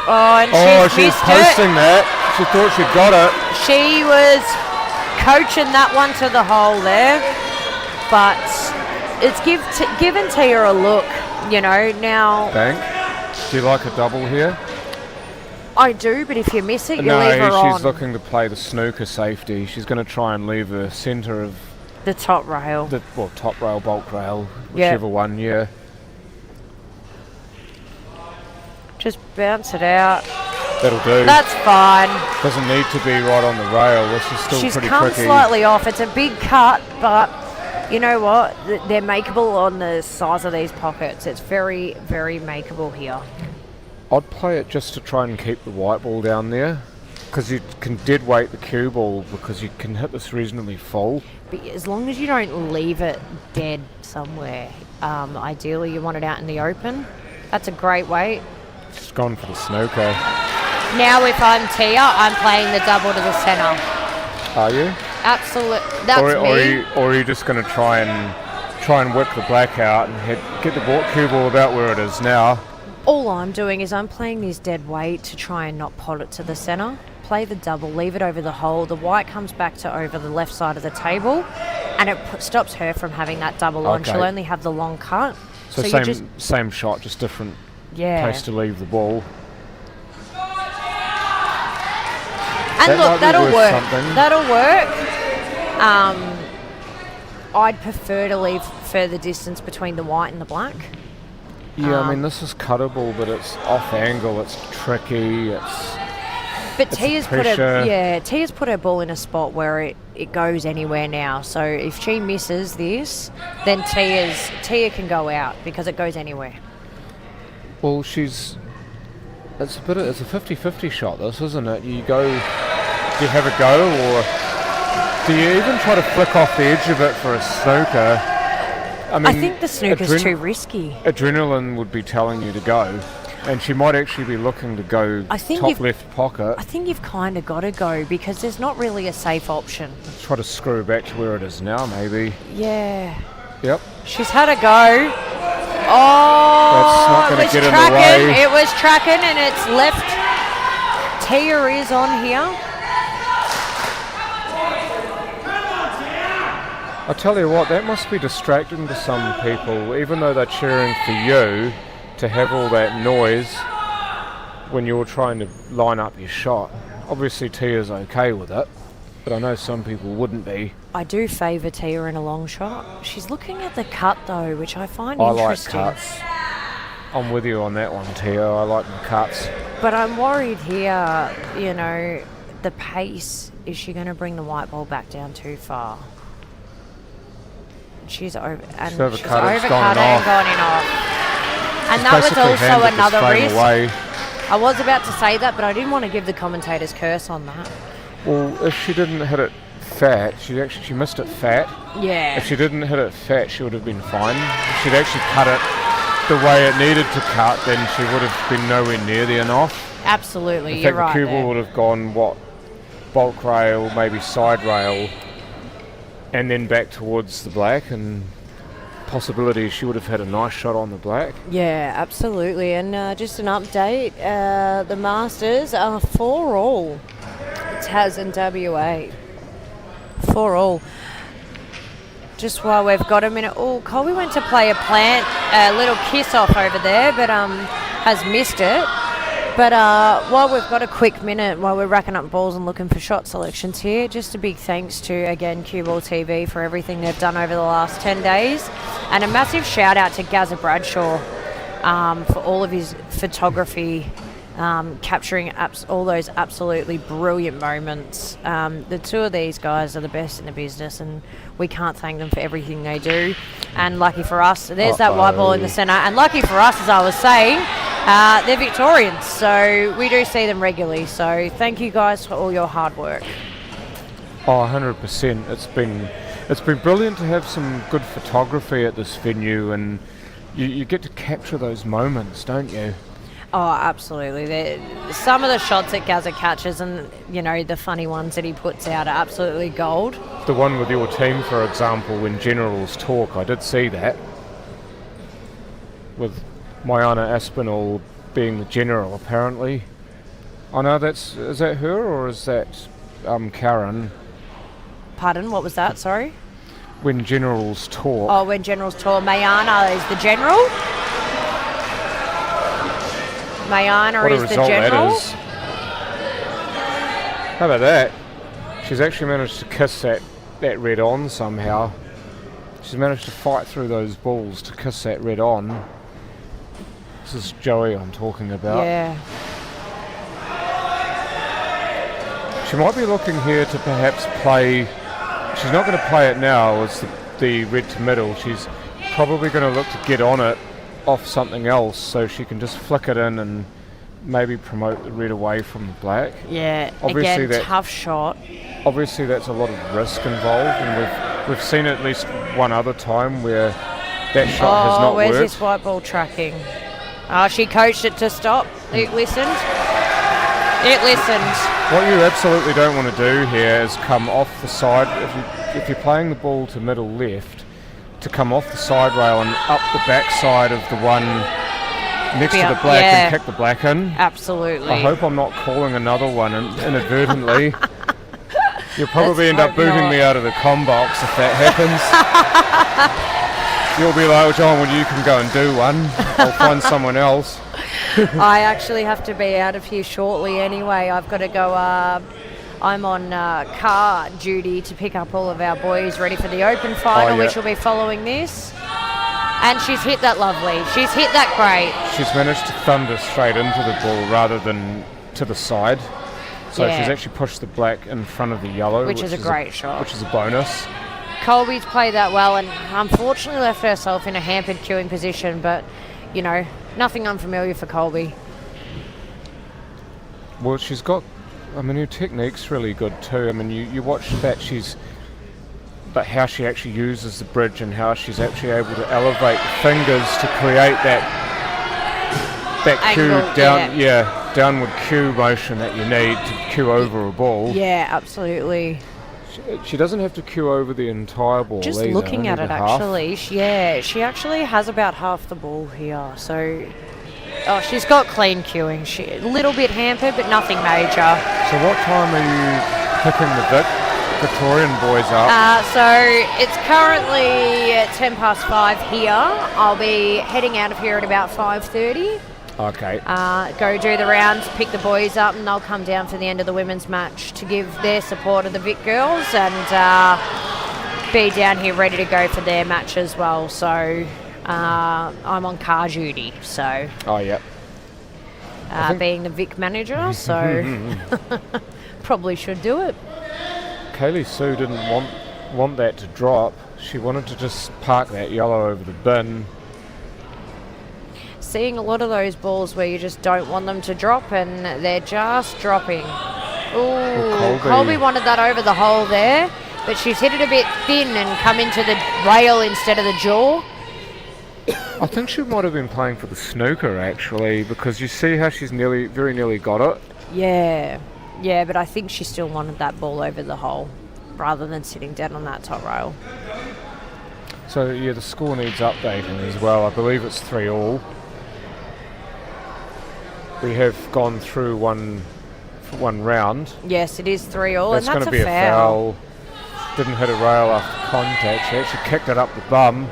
Oh, and she was posting that. She thought she'd got it. She was coaching that one to the hole there, but it's given Tia a look, now. Bank, do you like a double here? I do, but if you miss it, you leave her on. No, she's looking to play the snooker safety. She's going to try and leave her centre of... the top rail. Top rail, bulk rail, whichever one, yeah. Just bounce it out. That'll do. That's fine. Doesn't need to be right on the rail. This is still pretty tricky. She's come slightly off. It's a big cut, but you know what? They're makeable on the size of these pockets. It's very, very makeable here. I'd play it just to try and keep the white ball down there, because you can dead weight the cue ball because you can hit this reasonably full. But as long as you don't leave it dead somewhere, ideally you want it out in the open. That's a great weight. She's gone for the snooker. Now if I'm Tia, I'm playing the double to the centre. Are you? Absolutely. That's me. Or are you just going to try and whip the black out and get the cue ball about where it is now? All I'm doing is I'm playing this dead weight to try and not pot it to the centre. Play the double, leave it over the hole. The white comes back to over the left side of the table, and it stops her from having that double on. She'll only have the long cut. So same shot, just different place to leave the ball. And look, that'll work. That'll work. I'd prefer to leave further distance between the white and the black. Yeah, I mean, this is cuttable, but it's off angle, it's tricky, But Tia's put her ball in a spot where it goes anywhere now. So if she misses this, then Tia can go out because it goes anywhere. Well, it's a 50-50 shot, this, isn't it? Do you have a go, or do you even try to flick off the edge of it for a snooker? I mean, I think the snooker's too risky. Adrenaline would be telling you to go. And she might actually be looking to go top left pocket. I think you've kind of got to go because there's not really a safe option. Try to screw back to where it is now, maybe. Yeah. Yep. She's had a go. Oh, that's not going to get tracking. In the way. It was tracking and it's left. Tia is on here. I tell you what, that must be distracting to some people, even though they're cheering for you, to have all that noise when you're trying to line up your shot. Obviously Tia's okay with it, but I know some people wouldn't be. I do favour Tia in a long shot. She's looking at the cut though, which I find interesting. I like cuts. I'm with you on that one, Tia. I like the cuts. But I'm worried here, you know, the pace. Is she going to bring the white ball back down too far? She's overcut and gone in off. And that was also another risk. I was about to say that, but I didn't want to give the commentator's curse on that. Well, if she didn't hit it fat, she missed it fat. Yeah. If she didn't hit it fat, she would have been fine. If she'd actually cut it the way it needed to cut, then she would have been nowhere near the off. Absolutely, you're right. The Cuball would have gone, bulk rail, maybe side rail, and then back towards the black, and possibility she would have had a nice shot on the black. Yeah, absolutely. And just an update, the Masters are 4-all. Taz and WA. 4-all. Just while we've got a minute. Oh, Colby went to play a little kiss off over there, but has missed it. But while we've got a quick minute, while we're racking up balls and looking for shot selections here, just a big thanks to, again, CueballTV for everything they've done over the last 10 days. And a massive shout out to Gazza Bradshaw for all of his photography, capturing all those absolutely brilliant moments. The two of these guys are the best in the business, and we can't thank them for everything they do. And lucky for us, there's that white ball in the centre. And lucky for us, as I was saying, they're Victorians, so we do see them regularly. So thank you guys for all your hard work. Oh, 100%. It's been brilliant to have some good photography at this venue, and you get to capture those moments, don't you? Oh, absolutely. Some of the shots that Gazza catches and, you know, the funny ones that he puts out are absolutely gold. The one with your team, for example, when Generals talk, I did see that. With Mayana Aspinall being the General, apparently. I know is that her or is that Karen? Pardon, what was that? Sorry? When Generals talk. Oh, when Generals talk. Mayana is the General? Mayana is the General? That is. How about that? She's actually managed to kiss that red on somehow. She's managed to fight through those balls to kiss that red on. This is Joey I'm talking about. Yeah. She might be looking here to perhaps play. She's not going to play it now as the red to middle. She's probably going to look to get on it off something else so she can just flick it in and maybe promote the red away from the black. Yeah, obviously again, tough shot. Obviously that's a lot of risk involved, and we've seen it at least one other time where that shot has not worked. Where's this white ball tracking? She coached it to stop. It listened. It listened. What you absolutely don't want to do here is come off the side. If you're playing the ball to middle left, to come off the side rail and up the back side of the one next to the black and kick the black in. Absolutely. I hope I'm not calling another one inadvertently. You'll probably end up booting me out of the comm box if that happens. You'll be like, John, well, you can go and do one. I'll find someone else. I actually have to be out of here shortly anyway. I've got to go. I'm on car duty to pick up all of our boys ready for the Open final, which will be following this. And she's hit that lovely. She's hit that great. She's managed to thunder straight into the ball rather than to the side. So she's actually pushed the black in front of the yellow. Which is a great shot. Which is a bonus. Colby's played that well and unfortunately left herself in a hampered queuing position, but, you know, nothing unfamiliar for Colby. Well, she's got... I mean, her technique's really good too. I mean, you watch that, but how she actually uses the bridge and how she's actually able to elevate the fingers to create that that cue angle, down, downward cue motion that you need to cue over a ball. Yeah, absolutely. She doesn't have to cue over the entire ball. Just either, looking at only it, the half. actually, she actually has about half the ball here. So, she's got clean cueing. She a little bit hampered, but nothing major. So what time are you picking the Victorian boys up? So it's currently 5:10 here. I'll be heading out of here at about 5:30. Okay. Go do the rounds, pick the boys up, and they'll come down for the end of the women's match to give their support of the Vic girls and be down here ready to go for their match as well. So I'm on car duty, so Oh, yep. being the Vic manager, so probably should do it. Kaylee Sue didn't want that to drop. She wanted to just park that yellow over the bin. Seeing a lot of those balls where you just don't want them to drop and they're just dropping. Ooh, Colby wanted that over the hole there, but she's hit it a bit thin and come into the rail instead of the jaw. I think she might have been playing for the snooker actually, because you see how she's very nearly got it. Yeah, but I think she still wanted that ball over the hole rather than sitting dead on that top rail. So yeah, the score needs updating as well. I believe it's 3-all. We have gone through one round. Yes, it is 3-all, and that's going to be a foul. Didn't hit a rail after contact. She actually kicked it up the bum.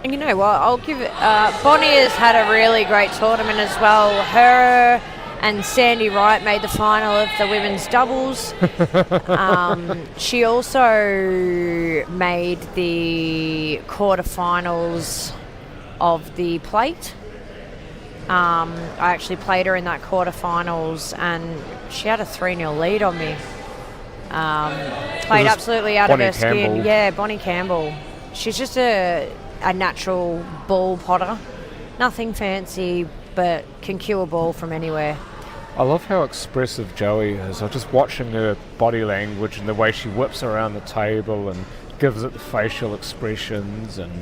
And you know what? I'll give it. Bonnie has had a really great tournament as well. Her and Sandy Wright made the final of the women's doubles. She also made the quarterfinals of the plate. I actually played her in that quarterfinals, and she had a 3-0 lead on me. Played absolutely out of her skin. Yeah, Bonnie Campbell. She's just a natural ball potter. Nothing fancy, but can cue a ball from anywhere. I love how expressive Joey is. I'm just watching her body language and the way she whips around the table and gives it the facial expressions and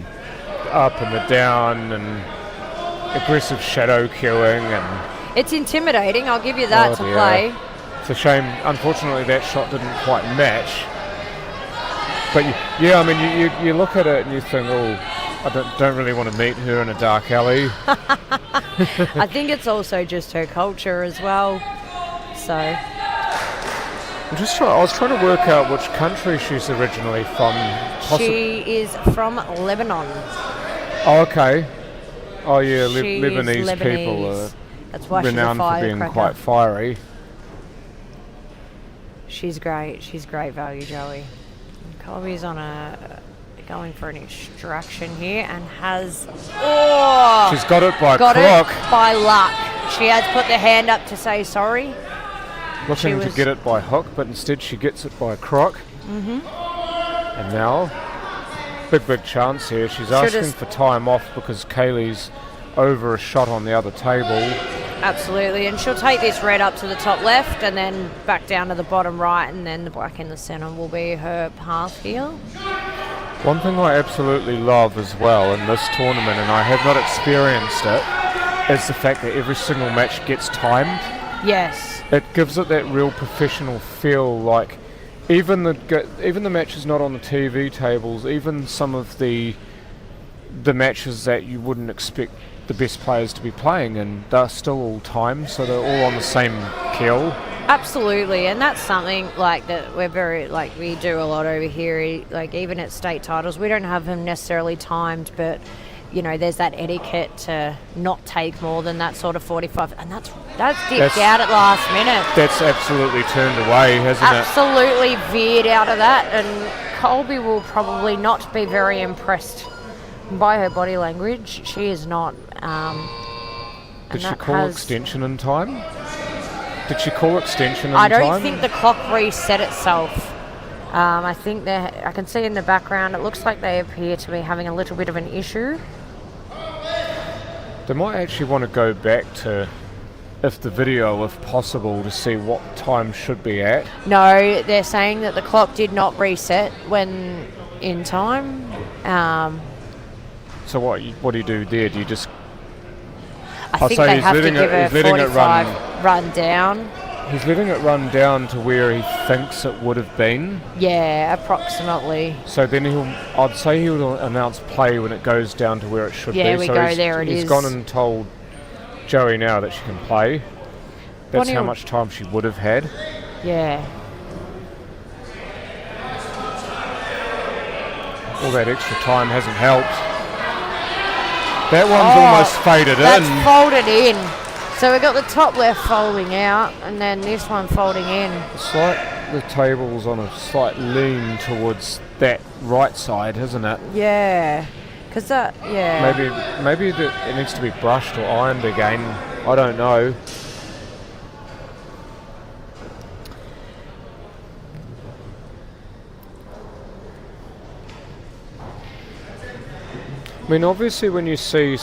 up and the down and aggressive shadow cueing, and it's intimidating, I'll give you that, to play. It's a shame, unfortunately, that shot didn't quite match. But yeah, I mean, you look at it and you think, oh, I don't really want to meet her in a dark alley. I think it's also just her culture as well. So I was trying to work out which country she's originally from. She is from Lebanon. Oh, okay. Oh yeah, She Lebanese is people are That's why renowned she's a for being firecracker. quite fiery. She's great. She's great value, Joey. And Colby's going for an extraction here and has She's got it by got crook. it by luck. She has put the hand up to say sorry. Looking to get it by hook, but instead she gets it by crook. And now, big chance here. She's asking for time off because Kaylee's over a shot on the other table. Absolutely, and she'll take this red up to the top left and then back down to the bottom right, and then the black in the centre will be her path here. One thing I absolutely love as well in this tournament, and I have not experienced it, is the fact that every single match gets timed. Yes. It gives it that real professional feel, like even the matches not on the TV tables, even some of the matches that you wouldn't expect the best players to be playing, and they're still all timed, so they're all on the same keel. Absolutely, and that's something like that we're very we do a lot over here. Like even at state titles, we don't have them necessarily timed, but you know, there's that etiquette to not take more than that sort of 45, and that's dipped out at last minute. That's absolutely turned away, hasn't it? Absolutely veered out of that, and Colby will probably not be very impressed by her body language. She is not. Did she call extension in time? Did she call extension in I time? don't think the clock reset itself. I think I can see in the background, it looks like they appear to be having a little bit of an issue. They might actually want to go back to the video, if possible, to see what time should be at. No, they're saying that the clock did not reset when in time. So what do you do there? Do you just... I I'll think say they he's have to letting give it- her he's letting it 45 run down. He's letting it run down to where he thinks it would have been. Yeah, approximately. So then I'd say he'll announce play when it goes down to where it should be. Yeah, we so go, there it he's is. gone and told Joey now that she can play. That's Bonnie how will- much time she would have had. Yeah. All that extra time hasn't helped. That one's Oh, almost faded That's in. folded in. So we got the top left folding out, and then this one folding in. It's like the table's on a slight lean towards that right side, isn't it? Yeah. Because that, yeah. Maybe it needs to be brushed or ironed again. I don't know. I mean, obviously, when you see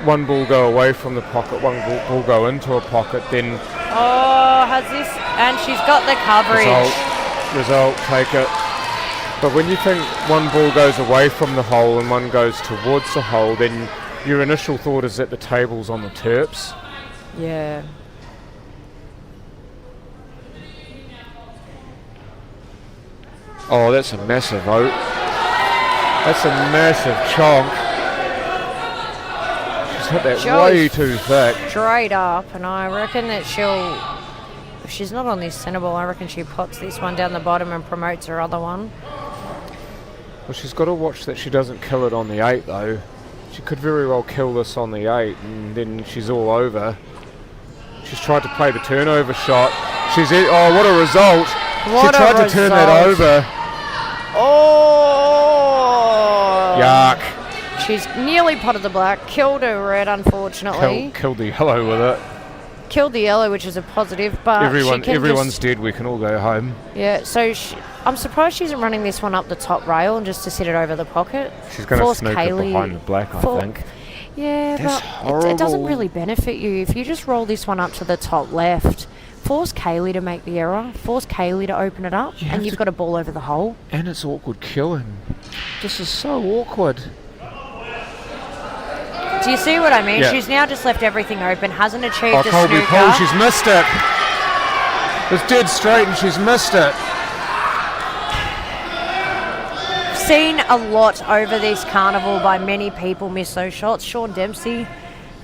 one ball go away from the pocket, one ball go into a pocket, then Oh, has this, and she's got the coverage. result, take it. But when you think one ball goes away from the hole and one goes towards the hole, then your initial thought is that the table's on the terps. Yeah. Oh, that's a massive oat. That's a massive chonk. She's hit that Joey's way too thick. Straight up, and I reckon that she'll, if she's not on this centre ball, I reckon she pots this one down the bottom and promotes her other one. Well, she's got to watch that she doesn't kill it on the 8 though. She could very well kill this on the 8 and then she's all over. She's tried to play the turnover shot. Oh, what a result. What she a tried to turn that result. over. Oh! Yuck. She's nearly potted the black, killed her red, unfortunately. Killed the yellow with it. Killed the yellow, which is a positive, but Everyone's dead. We can all go home. Yeah, so I'm surprised she isn't running this one up the top rail and just to sit it over the pocket. She's going to snoop it behind the black, I think. Yeah, That's but it doesn't horrible. really benefit you. If you just roll this one up to the top left, force Kaylee to make the error, force Kaylee to open it up, and you've got a ball over the hole. And it's awkward killing. This is so awkward. Do you see what I mean? Yeah. She's now just left everything open, hasn't achieved Oh, a Colby snooker. Paul, she's missed it. It's dead straight and she's missed it. Seen a lot over this carnival by many people miss those shots. Sean Dempsey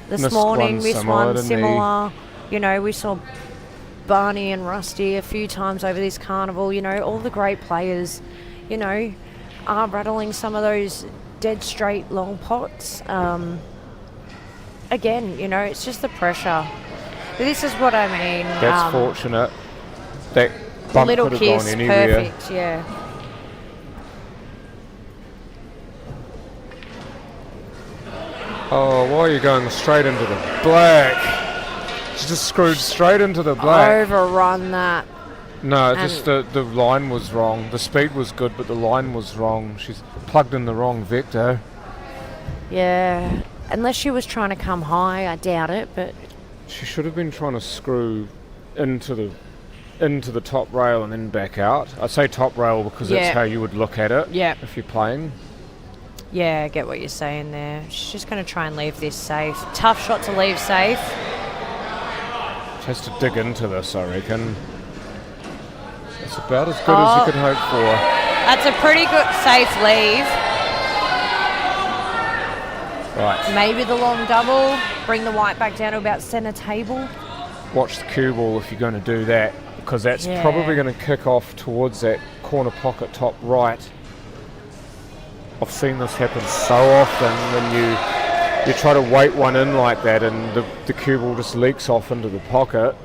this Missed morning one missed similar, one didn't he? similar. You know, we saw Barney and Rusty a few times over this carnival. You know, all the great players, you know, are rattling some of those dead straight long pots. Again, you know, it's just the pressure. This is what I mean. That's fortunate. That bump little could have kiss, gone anywhere. perfect, yeah. Oh, why are you going straight into the black? She just screwed straight into the black. Overrun that. No, just the line was wrong. The speed was good, but the line was wrong. She's plugged in the wrong vector. Yeah. Unless she was trying to come high, I doubt it, but She should have been trying to screw into the top rail and then back out. I say top rail because Yeah. that's how you would look at it Yeah. if you're playing. yeah, I get what you're saying there. She's just going to try and leave this safe. Tough shot to leave safe. She has to dig into this, I reckon. It's about as good as you could hope for. That's a pretty good safe leave. Right, Maybe the long double. Bring the white back down to about centre table. watch the cue ball if you're going to do that, because that's Yeah. probably going to kick off towards that corner pocket top right. I've seen this happen so often when you try to weight one in like that and the cue ball just leaks off into the pocket.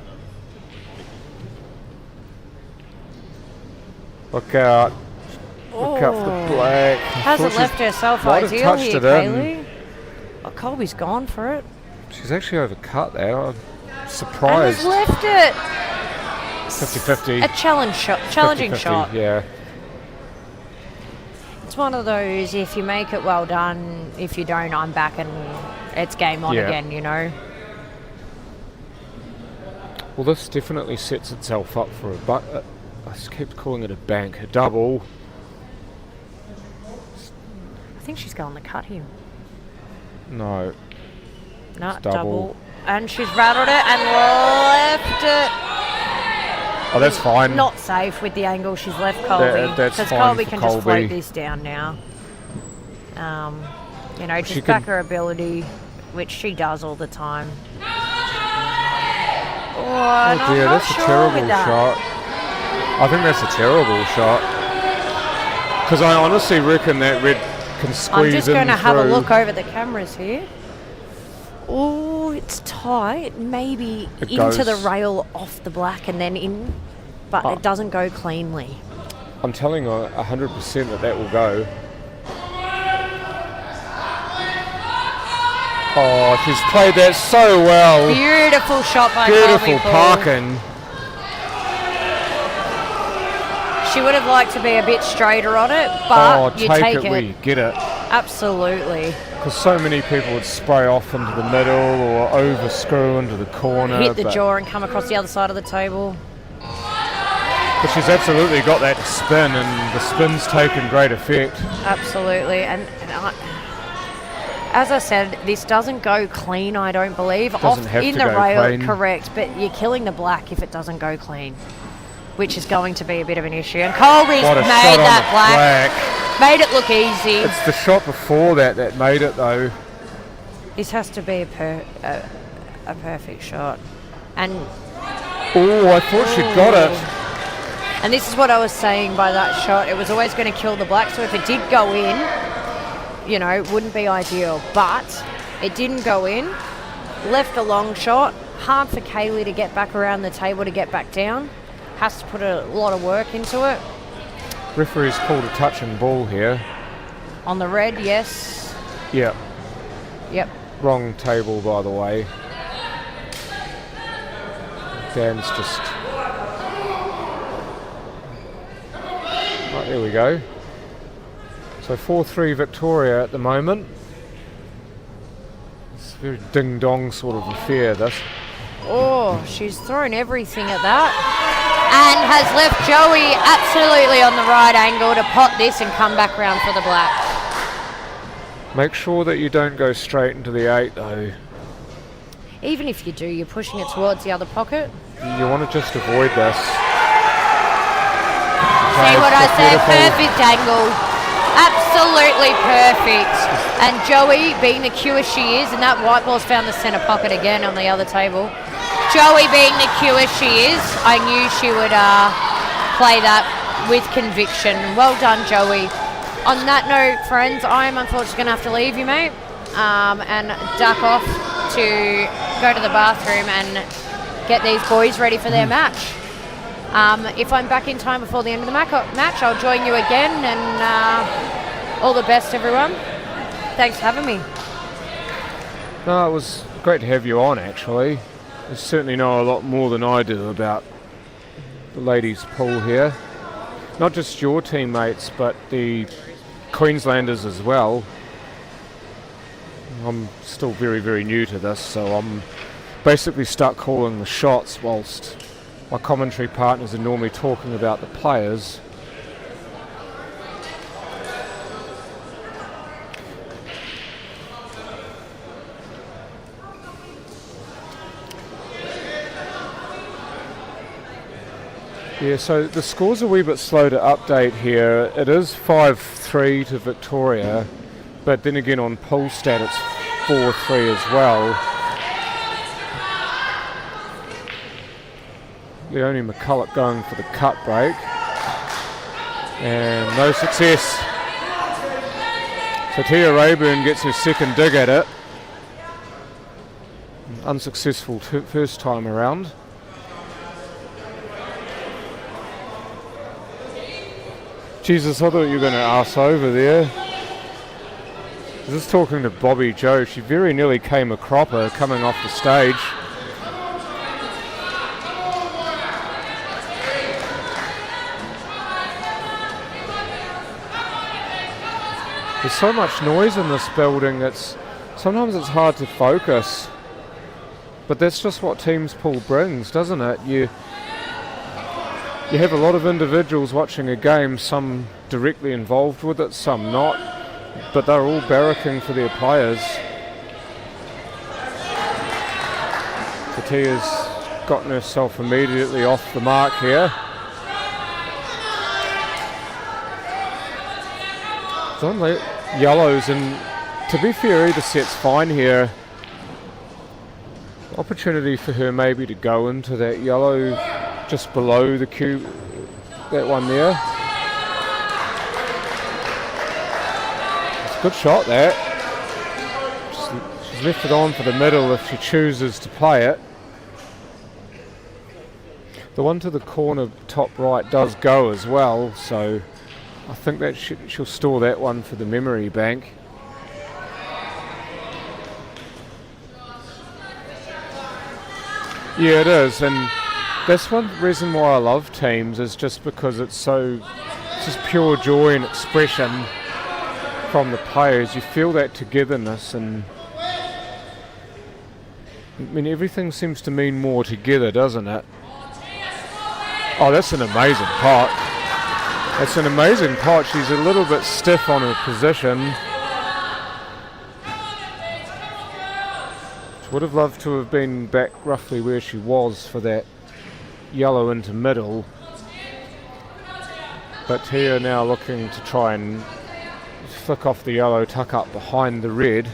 Look out. Look out for the black. Hasn't Thought left herself might have ideal touched here, it in. Kaylee. Oh, Colby's gone for it. She's actually overcut there. I'm And surprised. has left it. 50-50. A challenging 50-50, shot. Yeah. It's one of those, if you make it, well done. If you don't, I'm back and it's game on Yeah. again, you know. Well, this definitely sets itself up for I just keep calling it a bank, a double. I think she's going to cut him. No, No, It's double. and she's rattled it and left it. Oh, that's fine. Not safe with the angle she's left Colby. That's because fine Colby for can just Colby. float this down now. You know, She just back her ability, which she does all the time. Oh, and I'm dear, not that's sure a terrible with that. shot. I think that's a terrible shot. Because I honestly reckon that red can squeeze in I'm just going to have a through. look over the cameras here. Oh, it's tight. Maybe It into goes. the rail off the black and then in, but it doesn't go cleanly. I'm telling you 100% that will go. Oh, she's played that so well. Beautiful shot by Beautiful Colby Poole. parking. She would have liked to be a bit straighter on it, but you take it where you get it. Absolutely. Because so many people would spray off into the middle or over screw into the corner. Hit the but, jaw and come across the other side of the table. But she's absolutely got that spin, and the spin's taken great effect. Absolutely. And as I said, this doesn't go clean, I don't believe. Doesn't have in to the go rail, clean. correct, but you're killing the black if it doesn't go clean, which is going to be a bit of an issue. And Colby's What a made shot on that the black, made it look easy. It's the shot before that made it, though. This has to be a perfect shot. And Oh, I thought she'd got it. And this is what I was saying by that shot. It was always going to kill the black, so if it did go in, you know, it wouldn't be ideal. But it didn't go in. Left a long shot. Hard for Kaylee to get back around the table to get back down. Has to put a lot of work into it. Referee's called a touching ball here. On the red, yes. Yeah, Yep. wrong table, by the way. Dan's just... Right, there we go. So 4-3 Victoria at the moment. It's a very ding-dong sort of affair, this. Oh, she's thrown everything at that. And has left Joey absolutely on the right angle to pot this and come back round for the black. Make sure that you don't go straight into the 8, though. Even if you do, you're pushing it towards the other pocket. You want to just avoid this. See what I said? Perfect angle. Absolutely perfect. And Joey, being the Q as she is, and that white ball's found the centre pocket again on the other table. Joey, being the Q as she is, I knew she would play that with conviction. Well done, Joey. On that note, friends, I am unfortunately going to have to leave you, mate, and duck off to go to the bathroom and get these boys ready for their match. If I'm back in time before the end of the match, I'll join you again, and all the best, everyone. Thanks for having me. No, it was great to have you on, actually. You certainly know a lot more than I do about the ladies' pool here. Not just your teammates, but the Queenslanders as well. I'm still very, very new to this, so I'm basically stuck calling the shots whilst my commentary partners are normally talking about the players. Yeah, so the score's a wee bit slow to update here. It is 5-3 to Victoria, but then again on pool stat it's 4-3 as well. Leonie McCulloch going for the cut break. And no success. So Tia Rayburn gets her second dig at it. Unsuccessful first time around. Jesus, I thought you were going to arse over there. I was just talking to Bobby Joe. She very nearly came a cropper coming off the stage. There's so much noise in this building, sometimes it's hard to focus. But that's just what teams pool brings, doesn't it? You have a lot of individuals watching a game, some directly involved with it, some not, but they're all barracking for their players. Tia's gotten herself immediately off the mark here. It's on the yellows, and to be fair, either set's fine here. Opportunity for her maybe to go into that yellow just below the cube, that one there. It's a good shot there. She's left it on for the middle if she chooses to play it. The one to the corner top right does go as well, so I think that she'll store that one for the memory bank. Yeah, it is, and that's one reason why I love teams, is just because it's just pure joy and expression from the players. You feel that togetherness, and I mean, everything seems to mean more together, doesn't it? Oh, that's an amazing pot. That's an amazing pot. She's a little bit stiff on her position. She would have loved to have been back roughly where she was for that yellow into middle. But Tia now looking to try and flick off the yellow, tuck up behind the red.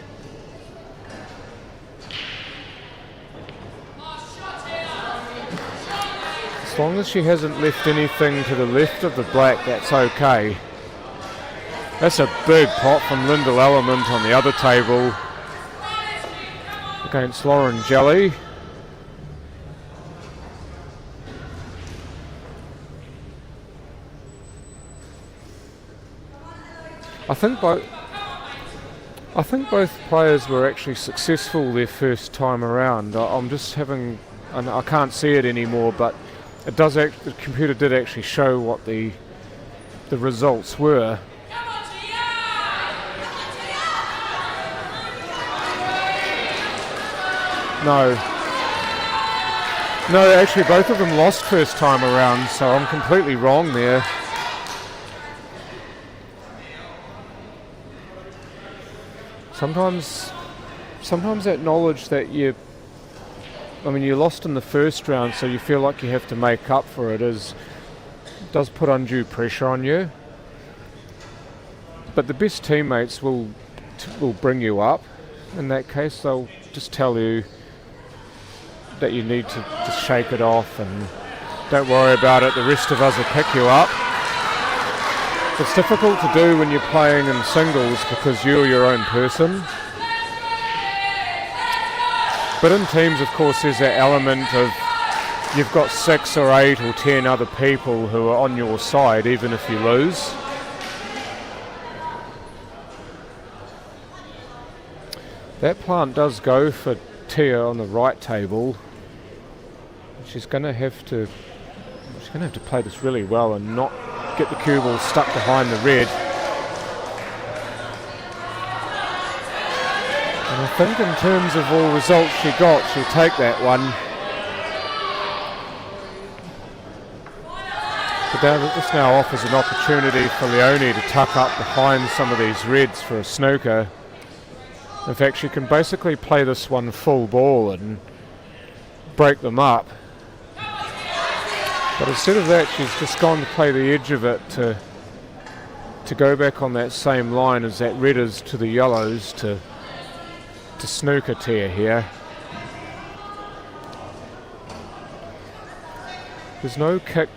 As long as she hasn't left anything to the left of the black, that's okay. That's a big pot from Lyndall Element on the other table against Lauren Jelly. I think both players were actually successful their first time around. I'm just having, and I can't see it anymore, but it does. The computer did actually show what the results were. No, actually both of them lost first time around, so I'm completely wrong there. Sometimes that knowledge that you lost in the first round, so you feel like you have to make up for it, does put undue pressure on you. But the best teammates will bring you up. In that case, they'll just tell you that you need to just shake it off and don't worry about it. The rest of us will pick you up. It's difficult to do when you're playing in singles because you're your own person. But in teams, of course, there's that element of you've got 6 or 8 or 10 other people who are on your side, even if you lose. That plant does go for Tia on the right table. She's going to have to play this really well and not get the cue ball stuck behind the red. And I think in terms of all results she'll take that one. But this now offers an opportunity for Leonie to tuck up behind some of these reds for a snooker. In fact, she can basically play this one full ball and break them up. But instead of that, she's just gone to play the edge of it to go back on that same line as that red is to the yellows to snooker Tia here. There's no kick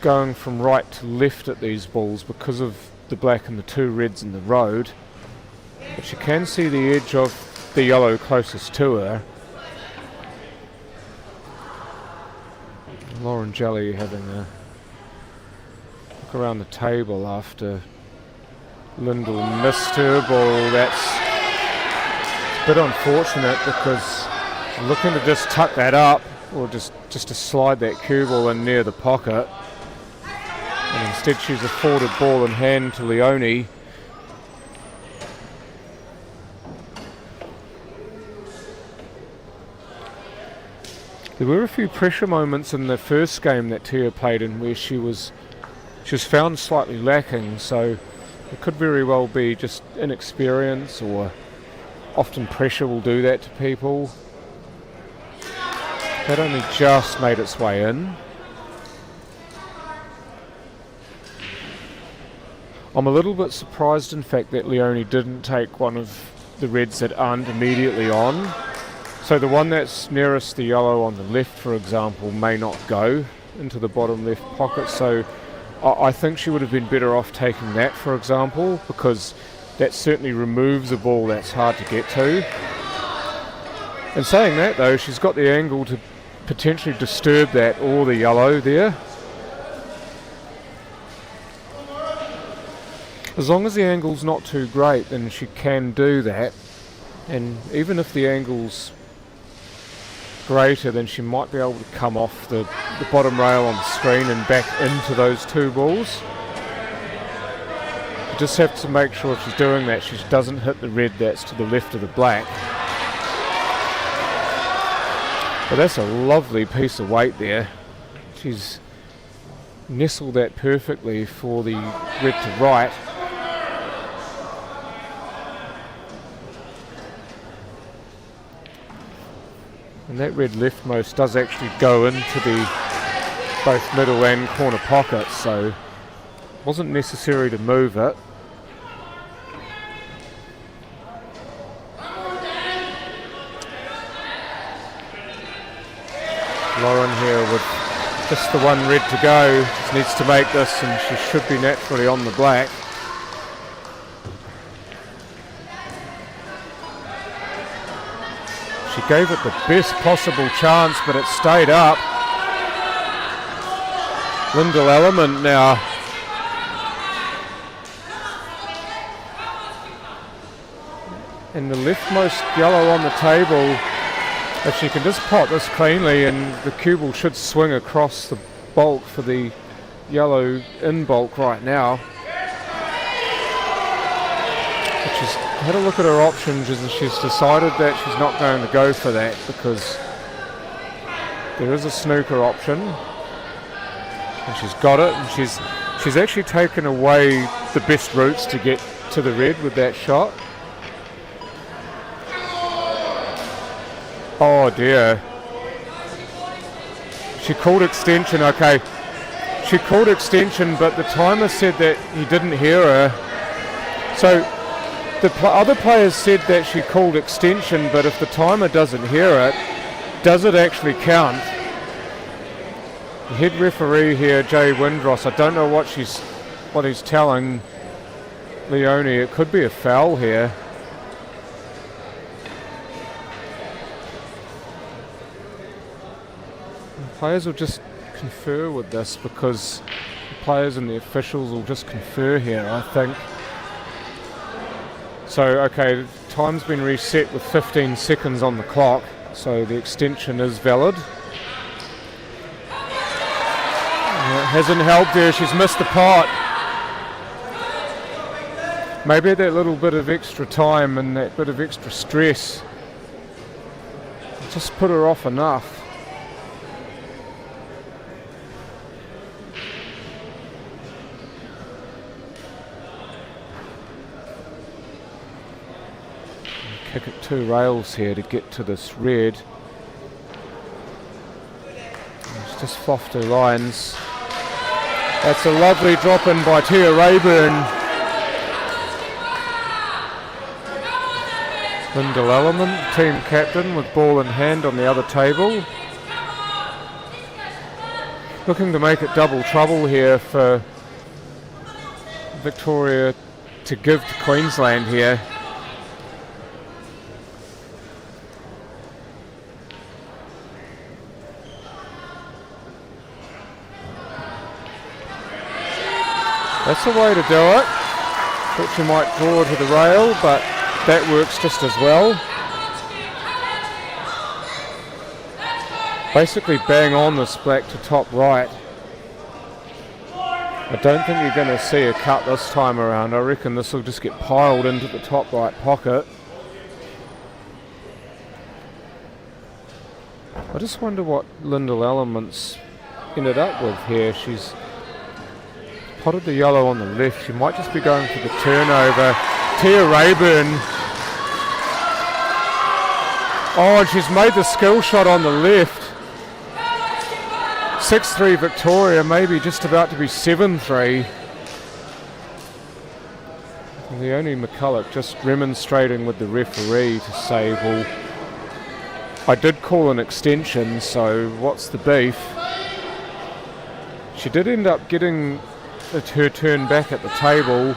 going from right to left at these balls because of the black and the 2 reds in the road. But you can see the edge of the yellow closest to her. Lauren Jelly having a look around the table after Lyndall missed her ball. That's a bit unfortunate because she's looking to just tuck that up or just to slide that cue ball in near the pocket. And instead she's afforded ball in hand to Leonie. There were a few pressure moments in the first game that Tia played in where she was found slightly lacking, so it could very well be just inexperience, or often pressure will do that to people. That only just made its way in. I'm a little bit surprised, in fact, that Leonie didn't take one of the reds that aren't immediately on. So the one that's nearest the yellow on the left, for example, may not go into the bottom left pocket. So I think she would have been better off taking that, for example, because that certainly removes a ball that's hard to get to. And saying that, though, she's got the angle to potentially disturb that or the yellow there. As long as the angle's not too great, then she can do that. And even if the angle's greater, then she might be able to come off the bottom rail on the screen and back into those two balls. You just have to make sure if she's doing that, she doesn't hit the red that's to the left of the black. But that's a lovely piece of weight there. She's nestled that perfectly for the red to right. And that red leftmost does actually go into the both middle and corner pockets, so it wasn't necessary to move it. Lauren here with just the one red to go. Just needs to make this and she should be naturally on the black. She gave it the best possible chance, but it stayed up. Lyndall Element now. And the leftmost yellow on the table. If she can just pot this cleanly, and the cue ball should swing across the bulk for the yellow in bulk right now. But she's had a look at her options and she's decided that she's not going to go for that because there is a snooker option. And she's got it, and she's actually taken away the best routes to get to the red with that shot. Oh dear. She called extension, okay. She called extension, but the timer said that he didn't hear her. So the other players said that she called extension, but if the timer doesn't hear it, does it actually count? The head referee here, Jay Windross, I don't know what he's telling Leonie. It could be a foul here. Players will just confer with this because the players and the officials will just confer here, I think. So, okay, time's been reset with 15 seconds on the clock, so the extension is valid. It hasn't helped her, she's missed the pot. Maybe that little bit of extra time and that bit of extra stress just put her off enough. Kick at two rails here to get to this red. It's just fluffed her lines. That's a lovely drop in by Tia Rayburn. Lyndall Element, team captain, with ball in hand on the other table. Looking to make it double trouble here for Victoria to give to Queensland here. That's the way to do it. Thought she might draw to the rail, but that works just as well. Basically bang on this black to top right. I don't think you're going to see a cut this time around. I reckon this will just get piled into the top right pocket. I just wonder what Lyndall Element's ended up with here. She's potted the yellow on the left. She might just be going for the turnover. Tia Rayburn. Oh, and she's made the skill shot on the left. 6-3 Victoria, maybe just about to be 7-3. The only McCulloch just remonstrating with the referee to say, well, I did call an extension, so what's the beef? She did end up getting her turn back at the table,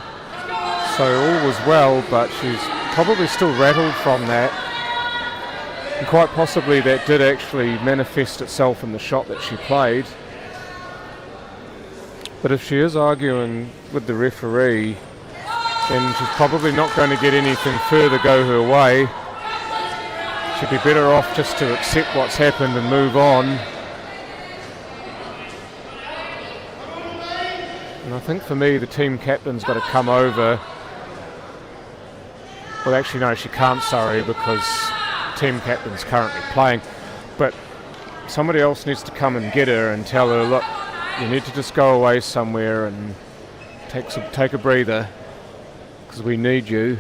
so all was well, but she's probably still rattled from that. And quite possibly that did actually manifest itself in the shot that she played. But if she is arguing with the referee, then she's probably not going to get anything further go her way. She'd be better off just to accept what's happened and move on. And I think for me, the team captain's got to come over. Well, actually, no, she can't, sorry, because the team captain's currently playing. But somebody else needs to come and get her and tell her, look, you need to just go away somewhere and take a breather, because we need you.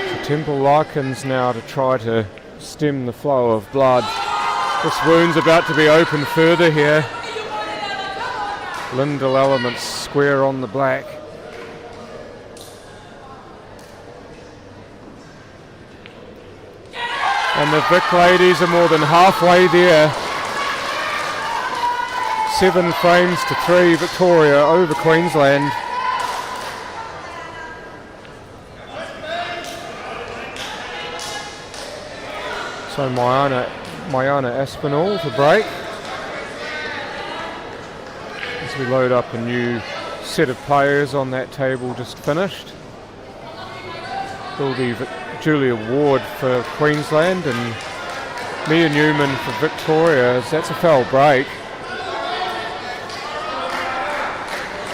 So Temple Larkins now to try to stem the flow of blood. This wound's about to be opened further here. Lyndall Elements square on the black. And the Vic ladies are more than halfway there. 7 frames to 3, Victoria over Queensland. So Mayana Aspinall to break. As we load up a new set of players on that table just finished. Will be Julia Ward for Queensland and Mia Newman for Victoria. That's a foul break.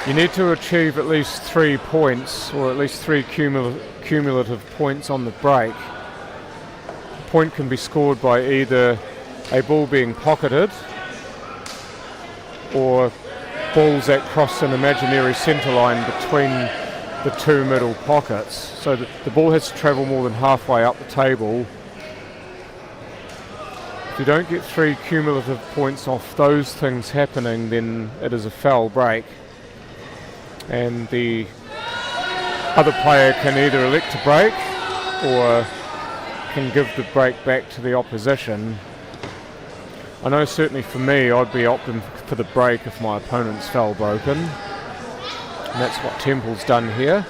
You need to achieve at least 3 points, or at least 3 cumulative points on the break. A point can be scored by either a ball being pocketed or balls that cross an imaginary centre line between the 2 middle pockets, so that the ball has to travel more than halfway up the table. If you don't get 3 cumulative points off those things happening, then it is a foul break, and the other player can either elect to break or can give the break back to the opposition. I know certainly for me, I'd be opting for the break if my opponent's foul broken. And that's what Temple's done here.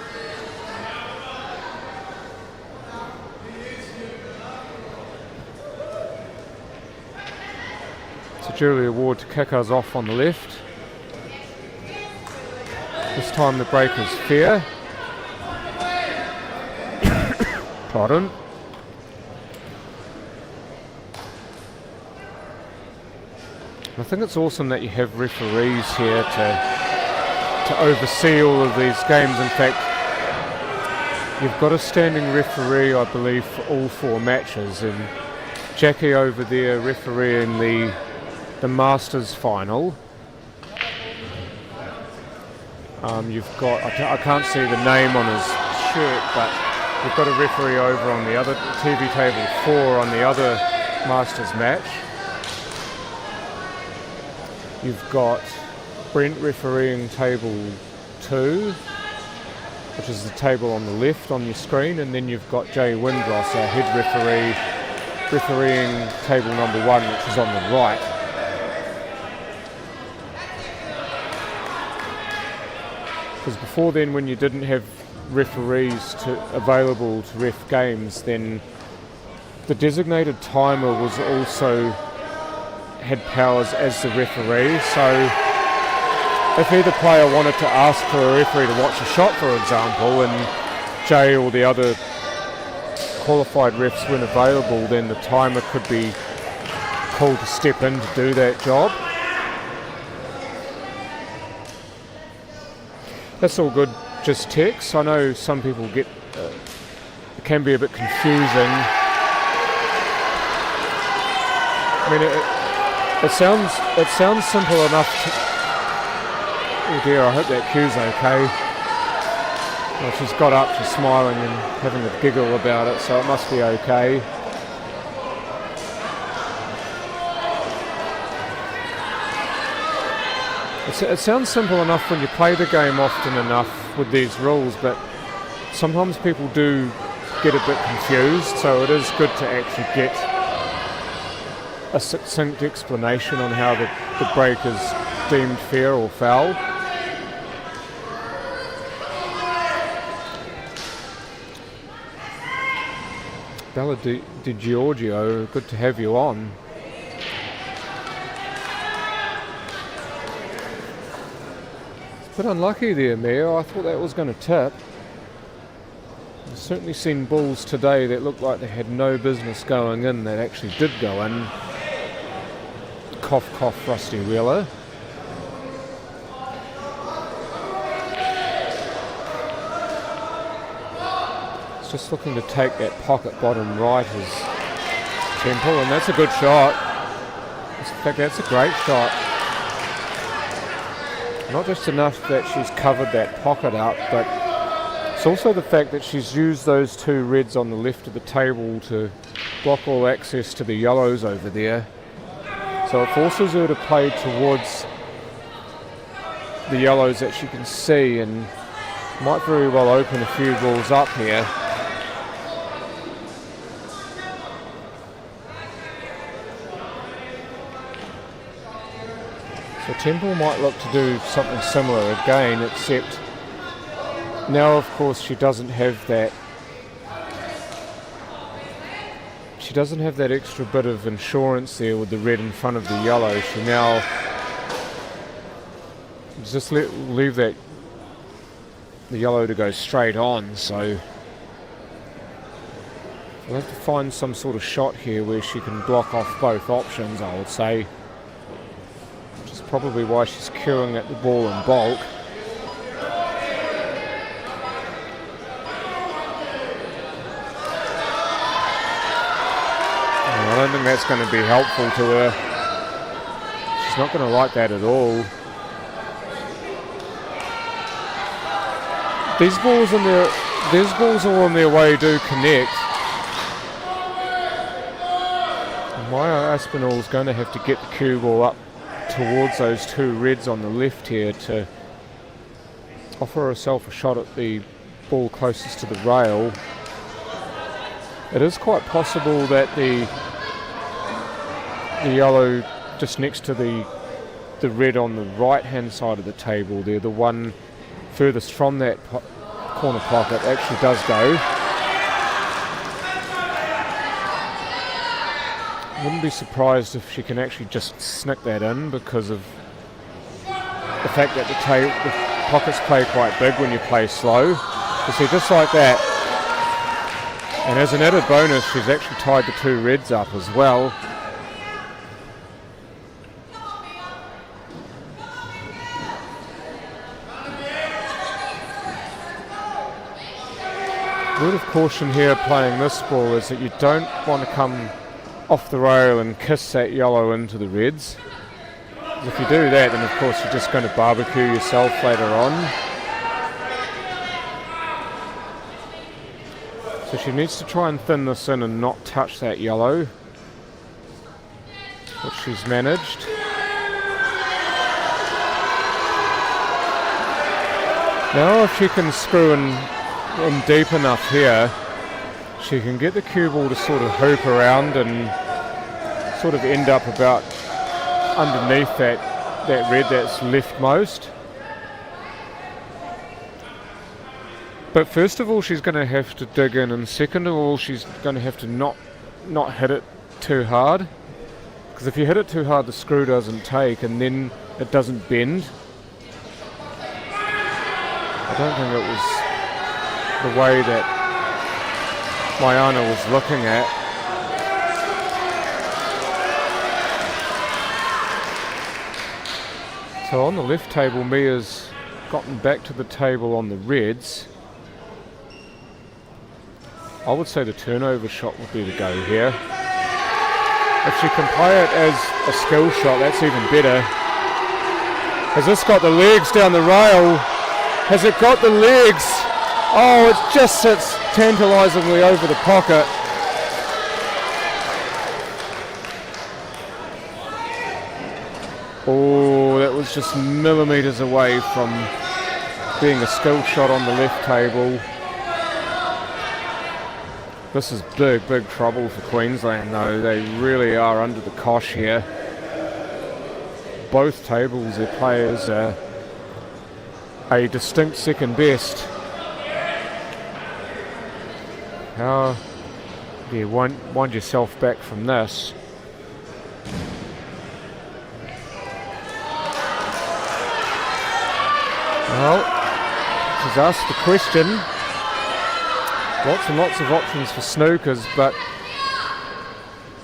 So Julia Ward to kick us off on the left. This time the break is fair. Pardon. I think it's awesome that you have referees here to oversee all of these games. In fact, you've got a standing referee, I believe, for all 4 matches, and Jackie over there refereeing the Masters final. You've got, I can't see the name on his shirt, but you've got a referee over on the other TV table 4 on the other Masters match. You've got Brent refereeing table 2, which is the table on the left on your screen, and then you've got Jay Windross, our head referee, refereeing table number 1, which is on the right. Because before then, when you didn't have referees available to ref games, then the designated timer was also had powers as the referee. So if either player wanted to ask for a referee to watch a shot, for example, and Jay or the other qualified refs weren't available, then the timer could be called to step in to do that job. That's all good, just text. I know some people get, it can be a bit confusing. I mean, it sounds simple enough to, oh dear, I hope that cue's okay. Well, she's got up, she's smiling and having a giggle about it, so it must be okay. It sounds simple enough when you play the game often enough with these rules, but sometimes people do get a bit confused, so it is good to actually get a succinct explanation on how the break is deemed fair or foul. Bella Di Giorgio, good to have you on. It's a bit unlucky there, Mia. I thought that was going to tip. I've certainly seen balls today that looked like they had no business going in that actually did go in. Cough, cough, Rusty Wheeler. Just looking to take that pocket bottom right as Temple, and that's a good shot. In fact, that's a great shot. Not just enough that she's covered that pocket up, but it's also the fact that she's used those two reds on the left of the table to block all access to the yellows over there. So it forces her to play towards the yellows that she can see, and might very well open a few balls up here. So Temple might look to do something similar again, except now of course she doesn't have that extra bit of insurance there with the red in front of the yellow. She now just leave the yellow to go straight on, so we'll have to find some sort of shot here where she can block off both options, I would say. Probably why she's queuing at the ball in bulk. I don't think that's going to be helpful to her. She's not going to like that at all. These balls all on their way do connect. And Maya Aspinall's going to have to get the cue ball up towards those two reds on the left here to offer herself a shot at the ball closest to the rail. It is quite possible that the yellow just next to the red on the right hand side of the table there, the one furthest from that corner pocket, actually does go. Wouldn't be surprised if she can actually just snick that in because of the fact that the pockets play quite big when you play slow. You see, just like that. And as an added bonus, she's actually tied the two reds up as well. Word of caution here playing this ball is that you don't want to come off the rail and kiss that yellow into the reds. If you do that, then of course you're just going to barbecue yourself later on. So she needs to try and thin this in and not touch that yellow, which she's managed. Now if she can screw in deep enough here, she can get the cue ball to sort of hoop around and sort of end up about underneath that red that's leftmost. But first of all, she's going to have to dig in, and second of all, she's going to have to not hit it too hard, because if you hit it too hard, the screw doesn't take and then it doesn't bend. I don't think it was the way that Mayana was looking at. So on the left table, Mia's gotten back to the table on the reds. I would say the turnover shot would be the go here. If she can play it as a skill shot, that's even better. Has this got the legs down the rail? Has it got the legs? Oh, it just sits tantalisingly over the pocket. Oh, that was just millimetres away from being a skill shot on the left table. This is big trouble for Queensland though. They really are under the cosh here. Both tables, their players are a distinct second best. How do you wind yourself back from this? Well, she's asked the question. Lots and lots of options for snookers, but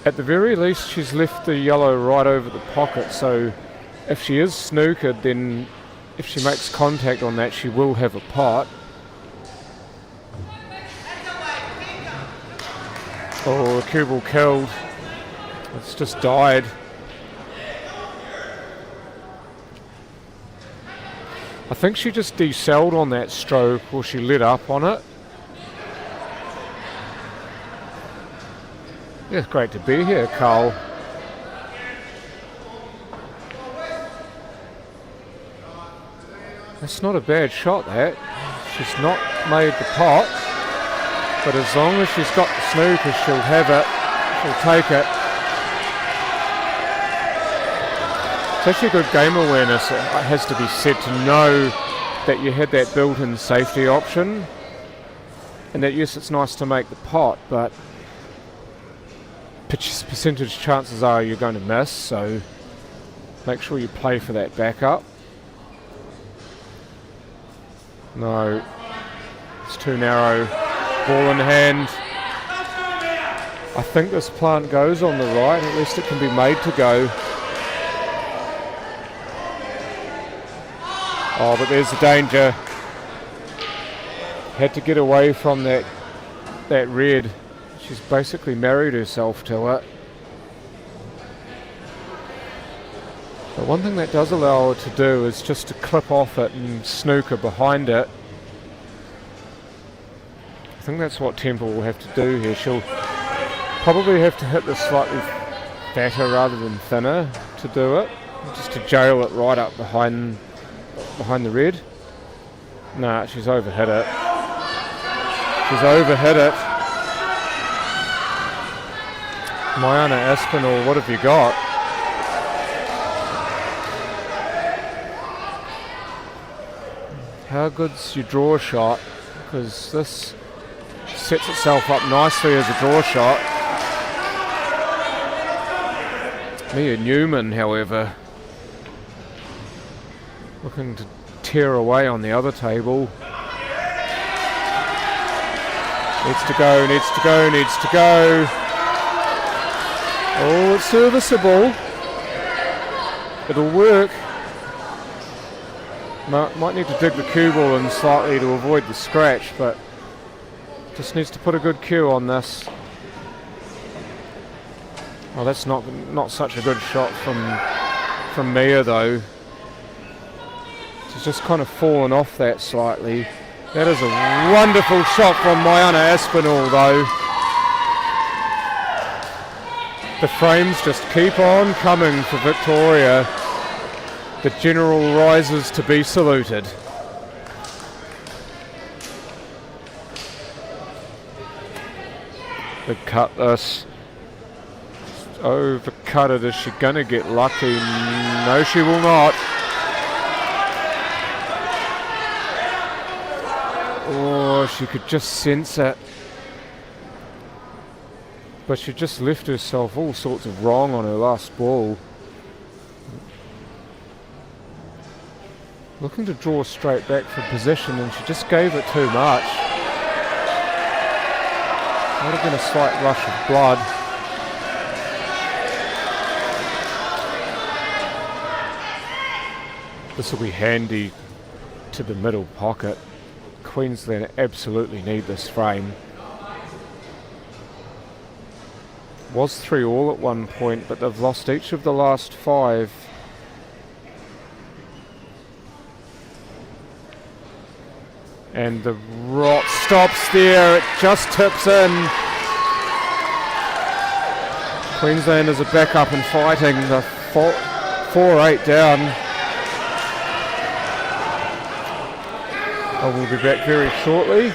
at the very least she's left the yellow right over the pocket, so if she is snookered, then if she makes contact on that, she will have a pot. Oh, the cue ball killed. It's just died. I think she just decelled on that stroke, or she lit up on it. Yeah, it's great to be here, Carl. That's not a bad shot, that. She's not made the pot, but as long as she's got the snooker, she'll have it. She'll take it. It's actually good game awareness, it has to be said, to know that you had that built-in safety option, and that yes, it's nice to make the pot, but percentage chances are you're going to miss, so make sure you play for that backup. No, it's too narrow. Ball in hand. I think this plant goes on the right, at least it can be made to go. Oh, but there's the danger. Had to get away from that red. She's basically married herself to it. But one thing that does allow her to do is just to clip off it and snooker behind it. I think that's what Temple will have to do here. She'll probably have to hit this slightly fatter rather than thinner to do it, just to jail it right up behind the red. Nah, she's overhit it. She's overhit it. Mariana Aspinall, what have you got? How good's your draw shot? Because this sets itself up nicely as a draw shot. Mia Newman, however, looking to tear away on the other table. Needs to go, needs to go, needs to go. Oh, it's serviceable. It'll work. Might need to dig the cue ball in slightly to avoid the scratch, but just needs to put a good cue on this. Oh, that's not such a good shot from Mia though. She's just kind of fallen off that slightly. That is a wonderful shot from Mariana Aspinall though. The frames just keep on coming for Victoria. The general rises to be saluted. Big cut this. Overcut it. Is she gonna get lucky? No, she will not. Oh, she could just sense it. But she just left herself all sorts of wrong on her last ball. Looking to draw straight back for position, and she just gave it too much. Might have been a slight rush of blood. This will be handy to the middle pocket. Queensland absolutely need this frame. Was 3-all at one point, but they've lost each of the last 5. And the rot stops there, it just tips in. Queenslanders are back up and fighting, the 4-8 down. I will be back very shortly.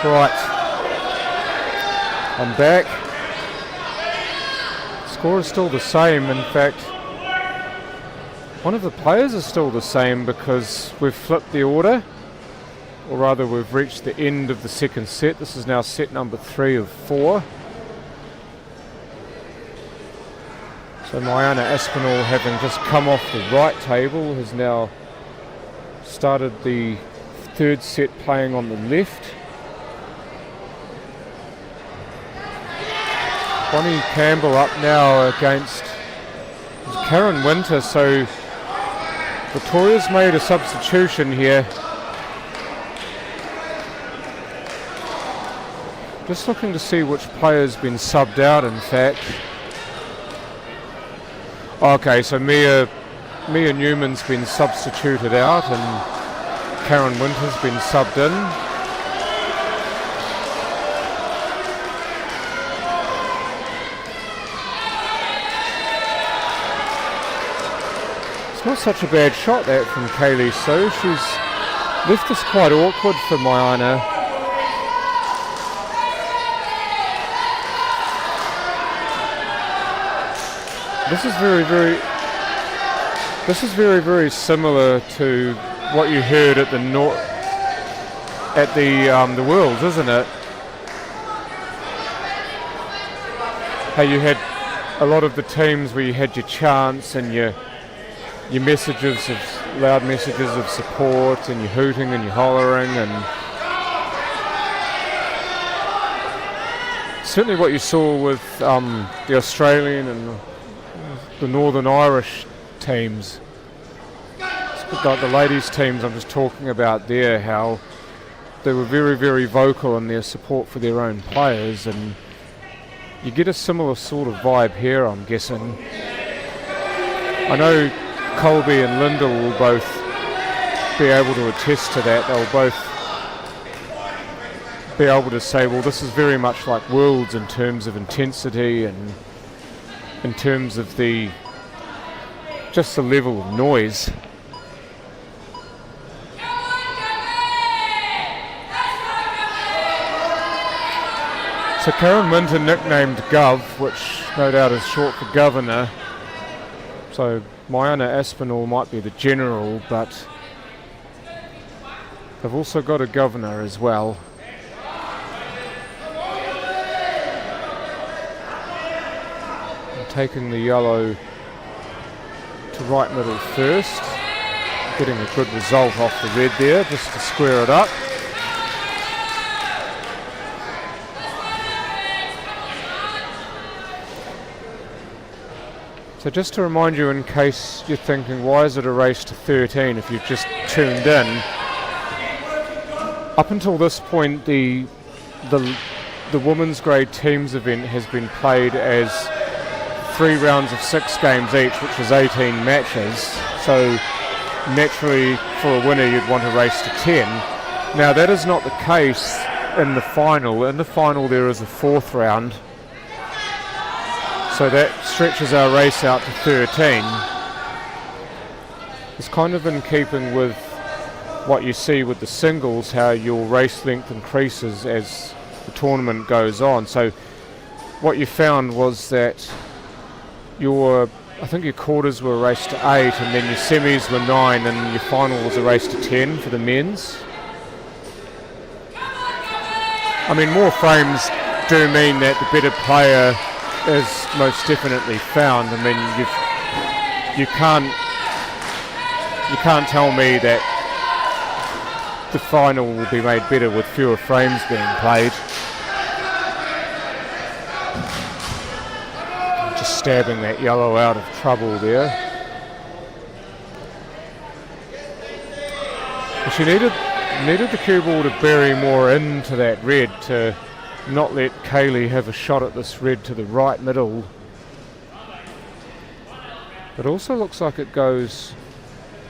Right, I'm back. Score is still the same. In fact, one of the players is still the same because we've flipped the order, or rather we've reached the end of the second set. This is now set number 3 of 4. So Mariana Aspinall, having just come off the right table, has now started the third set playing on the left. Bonnie Campbell up now against Karen Winter, so Victoria's made a substitution here. Just looking to see which player's been subbed out, in fact. Okay, so Mia Newman's been substituted out and Karen Winter's been subbed in. It's not such a bad shot that from Kaylee So. She's left this quite awkward for Mariana. This is very similar to what you heard at the Worlds, isn't it? How you had a lot of the teams where you had your chants and your loud messages of support, and your hooting and your hollering, and certainly what you saw with the Australian and the Northern Irish teams, like the ladies teams I'm just talking about there, how they were very vocal in their support for their own players, and you get a similar sort of vibe here, I'm guessing. I know Colby and Linda will both be able to attest to that. They'll both be able to say, well, this is very much like Worlds in terms of intensity and in terms of just the level of noise. So Karen Minton, nicknamed Gov, which no doubt is short for Governor. So Maiana Aspinall might be the General, but they've also got a Governor as well. And taking the yellow to right middle first. Getting a good result off the red there, just to square it up. So just to remind you, in case you're thinking, why is it a race to 13 if you've just tuned in? Up until this point, the women's grade teams event has been played as 3 rounds of 6 games each, which is 18 matches. So naturally, for a winner, you'd want to race to 10. Now that is not the case in the final. In the final, there is a 4th round. So that stretches our race out to 13. It's kind of in keeping with what you see with the singles, how your race length increases as the tournament goes on. So what you found was that I think your quarters were raced to 8, and then your semis were 9, and your final was a race to 10 for the men's. I mean, more frames do mean that the better player is most definitely found. I mean, you can't tell me that the final will be made better with fewer frames being played. Just stabbing that yellow out of trouble there. But she needed the cue ball to bury more into that red to not let Kaylee have a shot at this red to the right middle. It also looks like it goes,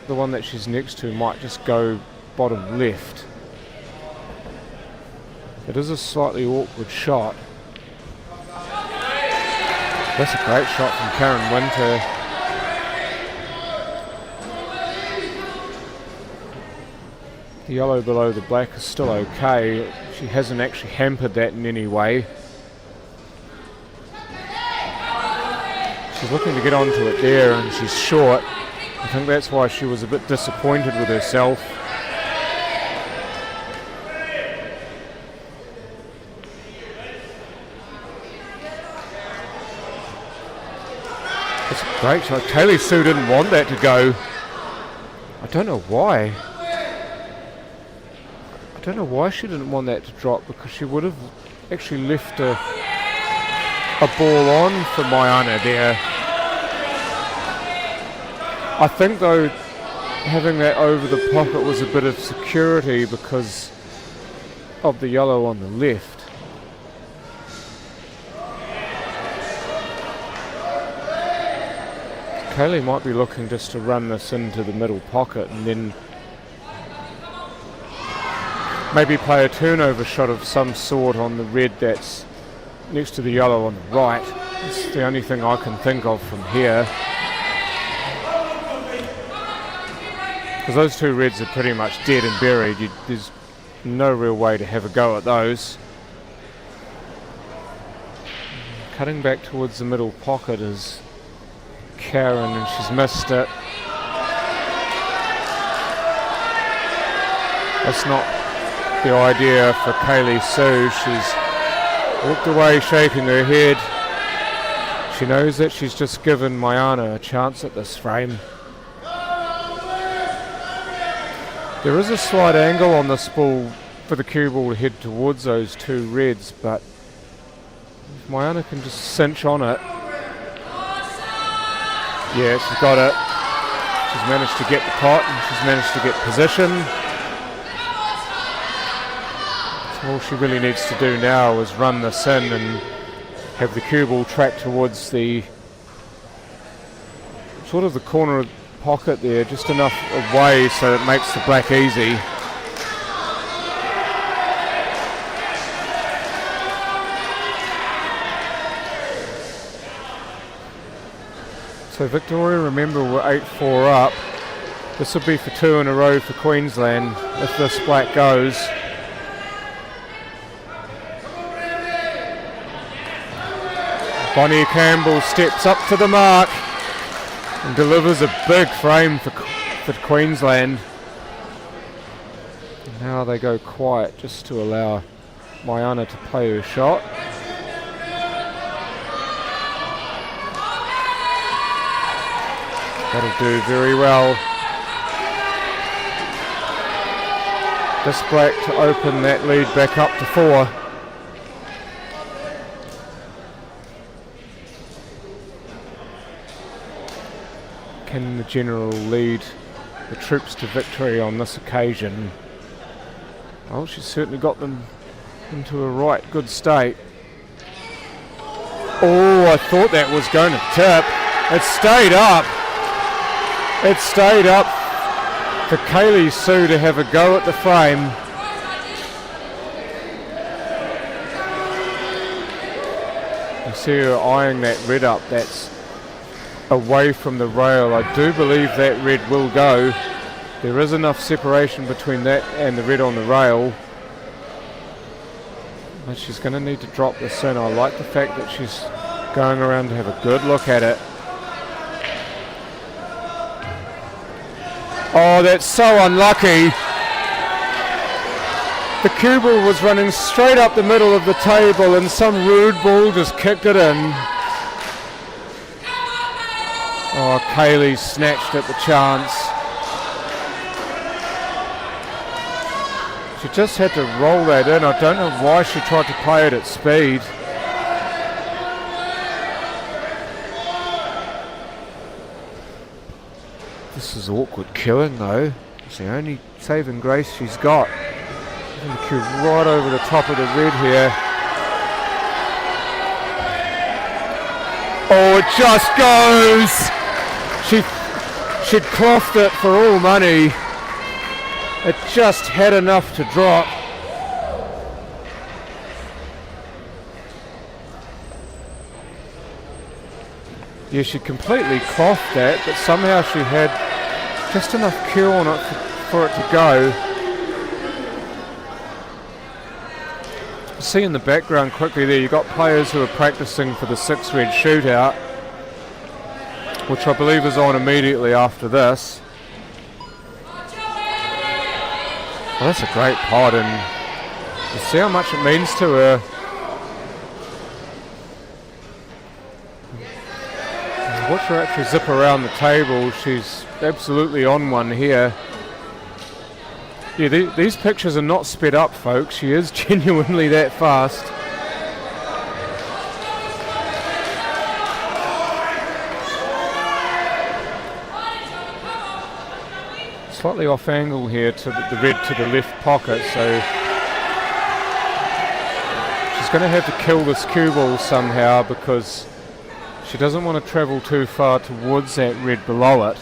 the one that she's next to might just go bottom left. It is a slightly awkward shot. That's a great shot from Karen Winter. The yellow below the black is still okay. She hasn't actually hampered that in any way. She's looking to get onto it there, and she's short. I think that's why she was a bit disappointed with herself. It's a great shot. Kaylee Sue didn't want that to go. I don't know why. I don't know why she didn't want that to drop, because she would have actually left a ball on for Maiana there. I think though, having that over the pocket was a bit of security because of the yellow on the left. Kaylee might be looking just to run this into the middle pocket and then maybe play a turnover shot of some sort on the red that's next to the yellow on the right. It's the only thing I can think of from here. Because those two reds are pretty much dead and buried. There's no real way to have a go at those. Cutting back towards the middle pocket is Karen, and she's missed it. That's not the idea for Kaylee Sue. She's walked away shaking her head. She knows that she's just given Mayana a chance at this frame. There is a slight angle on this ball for the cue ball to head towards those two reds, but if Mayana can just cinch on it. Yeah, she's got it. She's managed to get the pot and she's managed to get position. So all she really needs to do now is run this in and have the cue ball track towards the sort of the corner of the pocket there, just enough away so it makes the black easy. So Victoria, remember, we're 8-4 up. This will be for 2 in a row for Queensland if this black goes. Bonnie Campbell steps up to the mark and delivers a big frame for Queensland. And now they go quiet just to allow Mayana to play her shot. That'll do very well. This black to open that lead back up to 4. Can the general lead the troops to victory on this occasion? Well, she's certainly got them into a right good state. Oh, I thought that was going to tip. It stayed up. It stayed up for Kaylee Sue to have a go at the frame. You see her eyeing that red up. That's away from the rail. I do believe that red will go. There is enough separation between that and the red on the rail. But she's going to need to drop this in. I like the fact that she's going around to have a good look at it. Oh, that's so unlucky. The cue ball was running straight up the middle of the table and some rude ball just kicked it in. Oh, Kaylee snatched at the chance. She just had to roll that in. I don't know why she tried to play it at speed. This is awkward killing though. It's the only saving grace she's got. The cue right over the top of the red here. Oh, it just goes! She'd clothed it for all money. It just had enough to drop. Yeah, she completely clothed that, but somehow she had just enough cue on it for it to go. See in the background quickly there, you've got players who are practicing for the 6 red shootout, which I believe is on immediately after this. Well, that's a great pot, and you see how much it means to her. Watch her actually zip around the table. She's absolutely on one here. Yeah, these pictures are not sped up, folks. She is genuinely that fast. Slightly off angle here to the red to the left pocket, so she's going to have to kill this cue ball somehow because she doesn't want to travel too far towards that red below it.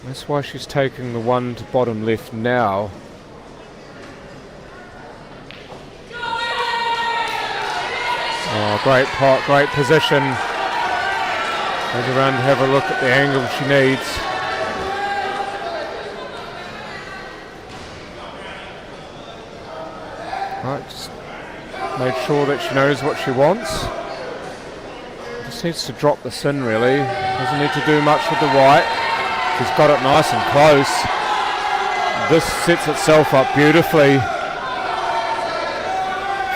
That's why she's taking the one to bottom left now. Oh, great pot, great position. Goes around to have a look at the angle she needs. Right, just made sure that she knows what she wants. Just Just needs to drop this in really. Doesn't need to do much with the white. She's got it nice and close. This sets itself up beautifully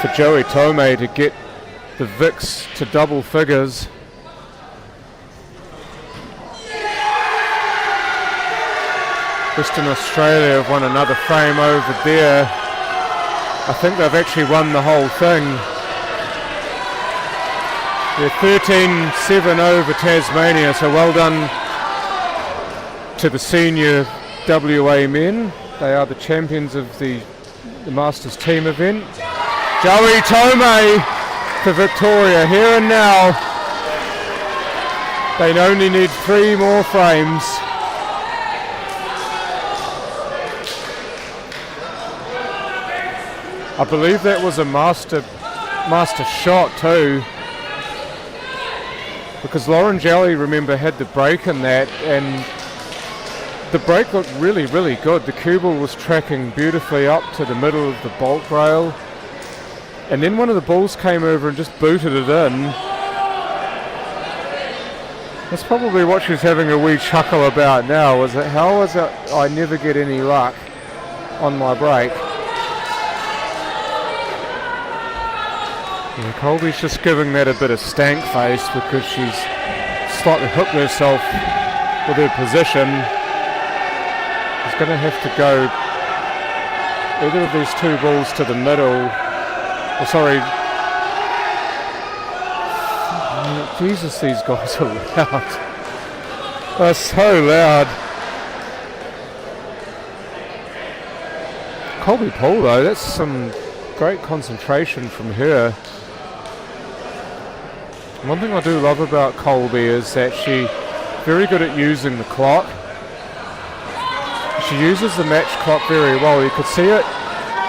for Joey Tomei to get the Vics to double figures. Western Australia have won another frame over there. I think they've actually won the whole thing. They're 13-7 over Tasmania, so well done to the senior WA men. They are the champions of the Masters team event. Joey Tomei for Victoria, here and now. They only need 3 more frames. I believe that was a master shot too, because Lauren Jelly, remember, had the break in that, and the break looked really, really good. The Cueball was tracking beautifully up to the middle of the bulk rail, and then one of the balls came over and just booted it in. That's probably what she's having a wee chuckle about now. Is it, how is it I never get any luck on my break? Yeah, Colby's just giving that a bit of stank face because she's slightly hooked herself with her position. She's going to have to go either of these 2 balls to the middle. Oh, sorry. Oh, Jesus, these guys are loud. They're so loud. Colby Poole though, that's some great concentration from her. One thing I do love about Colby is that she's very good at using the clock. She uses the match clock very well. You could see it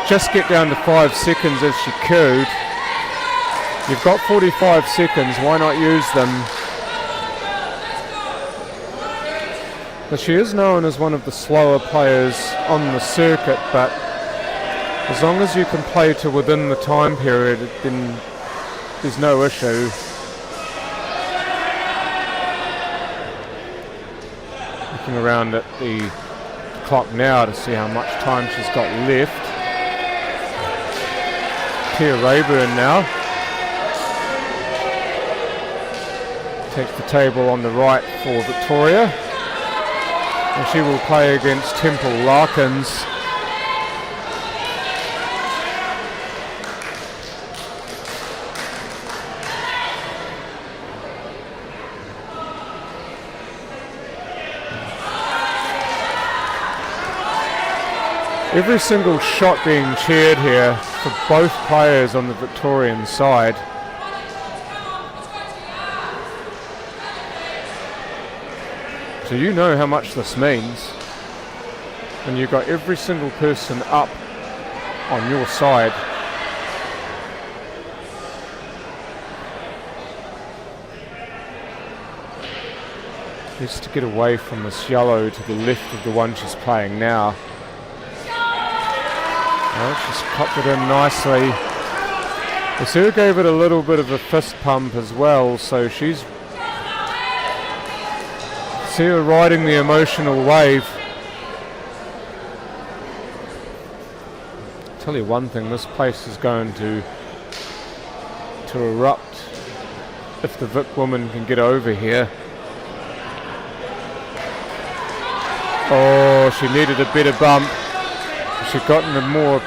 just get down to 5 seconds as she queued. You've got 45 seconds, why not use them? But she is known as one of the slower players on the circuit, but as long as you can play to within the time period, then there's no issue. Looking around at the clock now to see how much time she's got left. Tia Rayburn now takes the table on the right for Victoria, and she will play against Temple Larkins. Every single shot being cheered here for both players on the Victorian side. So you know how much this means when you've got every single person up on your side. Just to get away from this yellow to the left of the one she's playing now. Oh, she's popped it in nicely. Sue gave it a little bit of a fist pump as well, so she's see her riding the emotional wave. I'll tell you one thing, this place is going to erupt if the Vic woman can get over here. Oh, she needed a better bump. If she'd gotten a more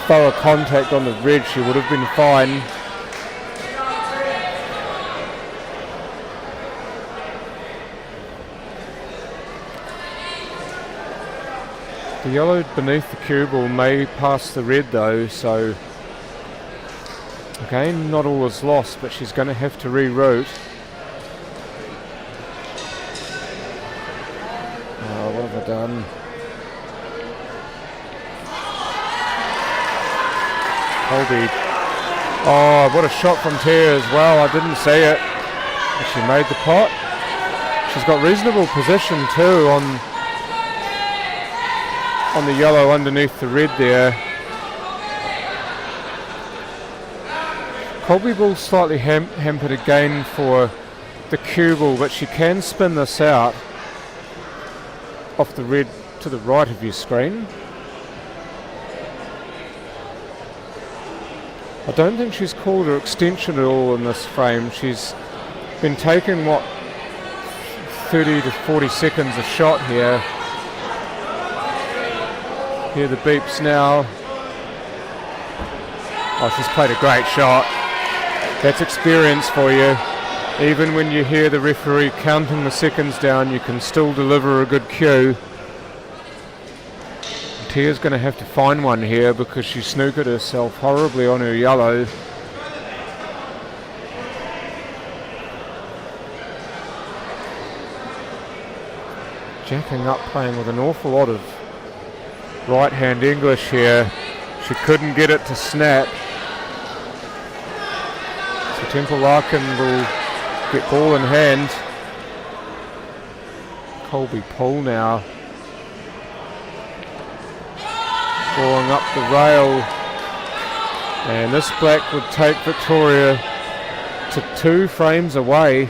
thorough contact on the red, she would have been fine. The yellow beneath the cue ball may pass the red though, so again, not all is lost, but she's going to have to reroute. Oh, what have I done? Colby. Oh, what a shot from Tia as well. I didn't see it. But she made the pot. She's got reasonable position too on the yellow underneath the red there. Colby Bull slightly hampered again for the cue ball, but she can spin this out off the red to the right of your screen. I don't think she's called her extension at all in this frame. She's been taking, 30 to 40 seconds a shot here. Hear the beeps now. Oh, she's played a great shot. That's experience for you. Even when you hear the referee counting the seconds down, you can still deliver a good cue. Tia's going to have to find one here because she snookered herself horribly on her yellow. Jacking up, playing with an awful lot of right-hand English here. She couldn't get it to snap. So Temple Larkin will get ball in hand. Colby Poole now drawing up the rail, and this black would take Victoria to 2 frames away.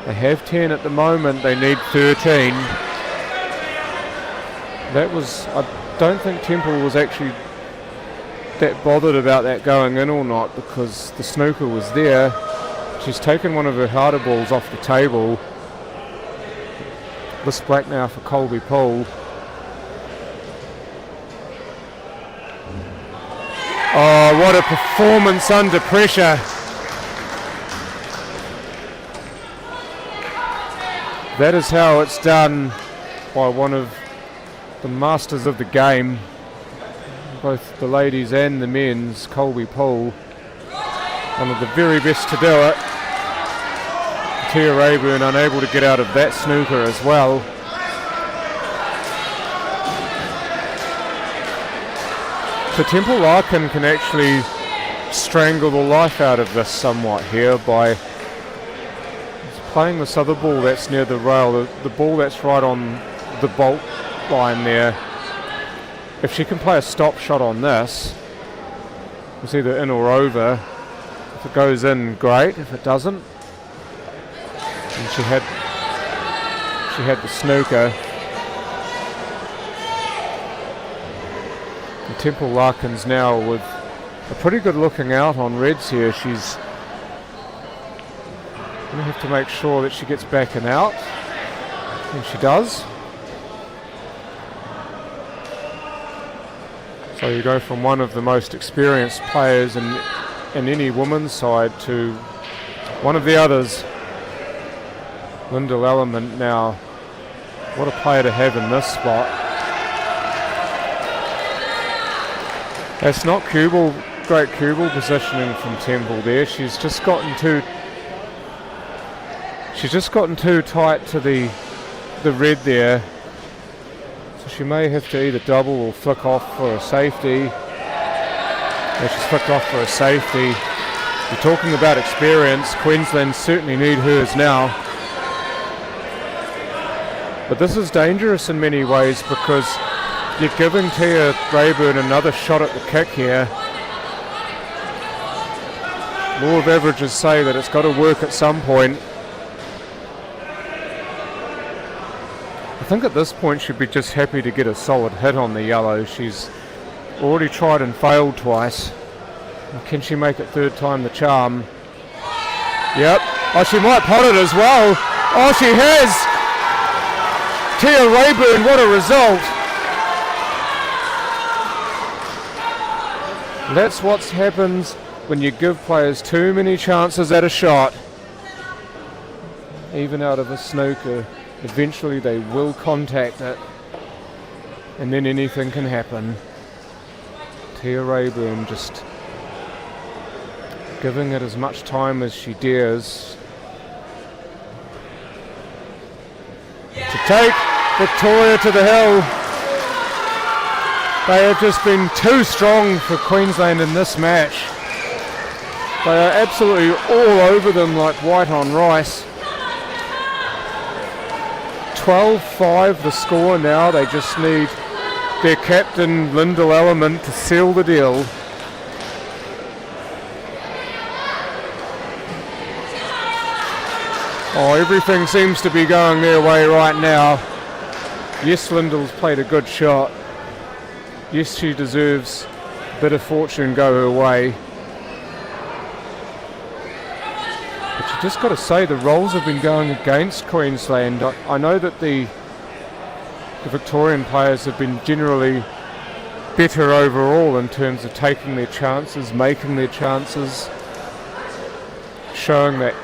They have 10 at the moment, they need 13. That was, I don't think Temple was actually that bothered about that going in or not, because the snooker was there. She's taken one of her harder balls off the table. This black now for Colby Poole. Oh, what a performance under pressure. That is how it's done by one of the masters of the game, both the ladies and the men's. Colby Poole, one of the very best to do it. Tia Rayburn unable to get out of that snooker as well. So Temple Larkin can actually strangle the life out of this somewhat here by playing this other ball that's near the rail, the ball that's right on the bolt line there. If she can play a stop shot on this, it's either in or over. If it goes in, great. If it doesn't, and she had the snooker. And Temple Larkin's now with a pretty good looking out on reds here. She's going to have to make sure that she gets back and out, and she does. So you go from one of the most experienced players in any women's side to one of the others. Lyndall Element now, what a player to have in this spot. That's not great cue ball positioning from Temple there. She's just gotten too tight to the red there. So she may have to either double or flick off for a safety. Yeah, she's flicked off for a safety. You're talking about experience. Queensland certainly need hers now. But this is dangerous in many ways because you're giving Tia Rayburn another shot at the kick here. Law of averages say that it's got to work at some point. I think at this point she'd be just happy to get a solid hit on the yellow. She's already tried and failed twice. Can she make it third time the charm? Yep. Oh, she might pot it as well. Oh, she has. Tia Rayburn, what a result. That's what happens when you give players too many chances at a shot. Even out of a snooker, eventually they will contact it, and then anything can happen. Tia Rayburn just giving it as much time as she dares to take Victoria to the hill. They have just been too strong for Queensland in this match. They are absolutely all over them like white on rice. 12-5 the score now. They just need their captain Lyndall Element to seal the deal. Oh, everything seems to be going their way right now. Yes, Lyndall's played a good shot. Yes, she deserves a bit of fortune go her way. But you just got to say the rolls have been going against Queensland. I know that the Victorian players have been generally better overall in terms of taking their chances, making their chances, showing that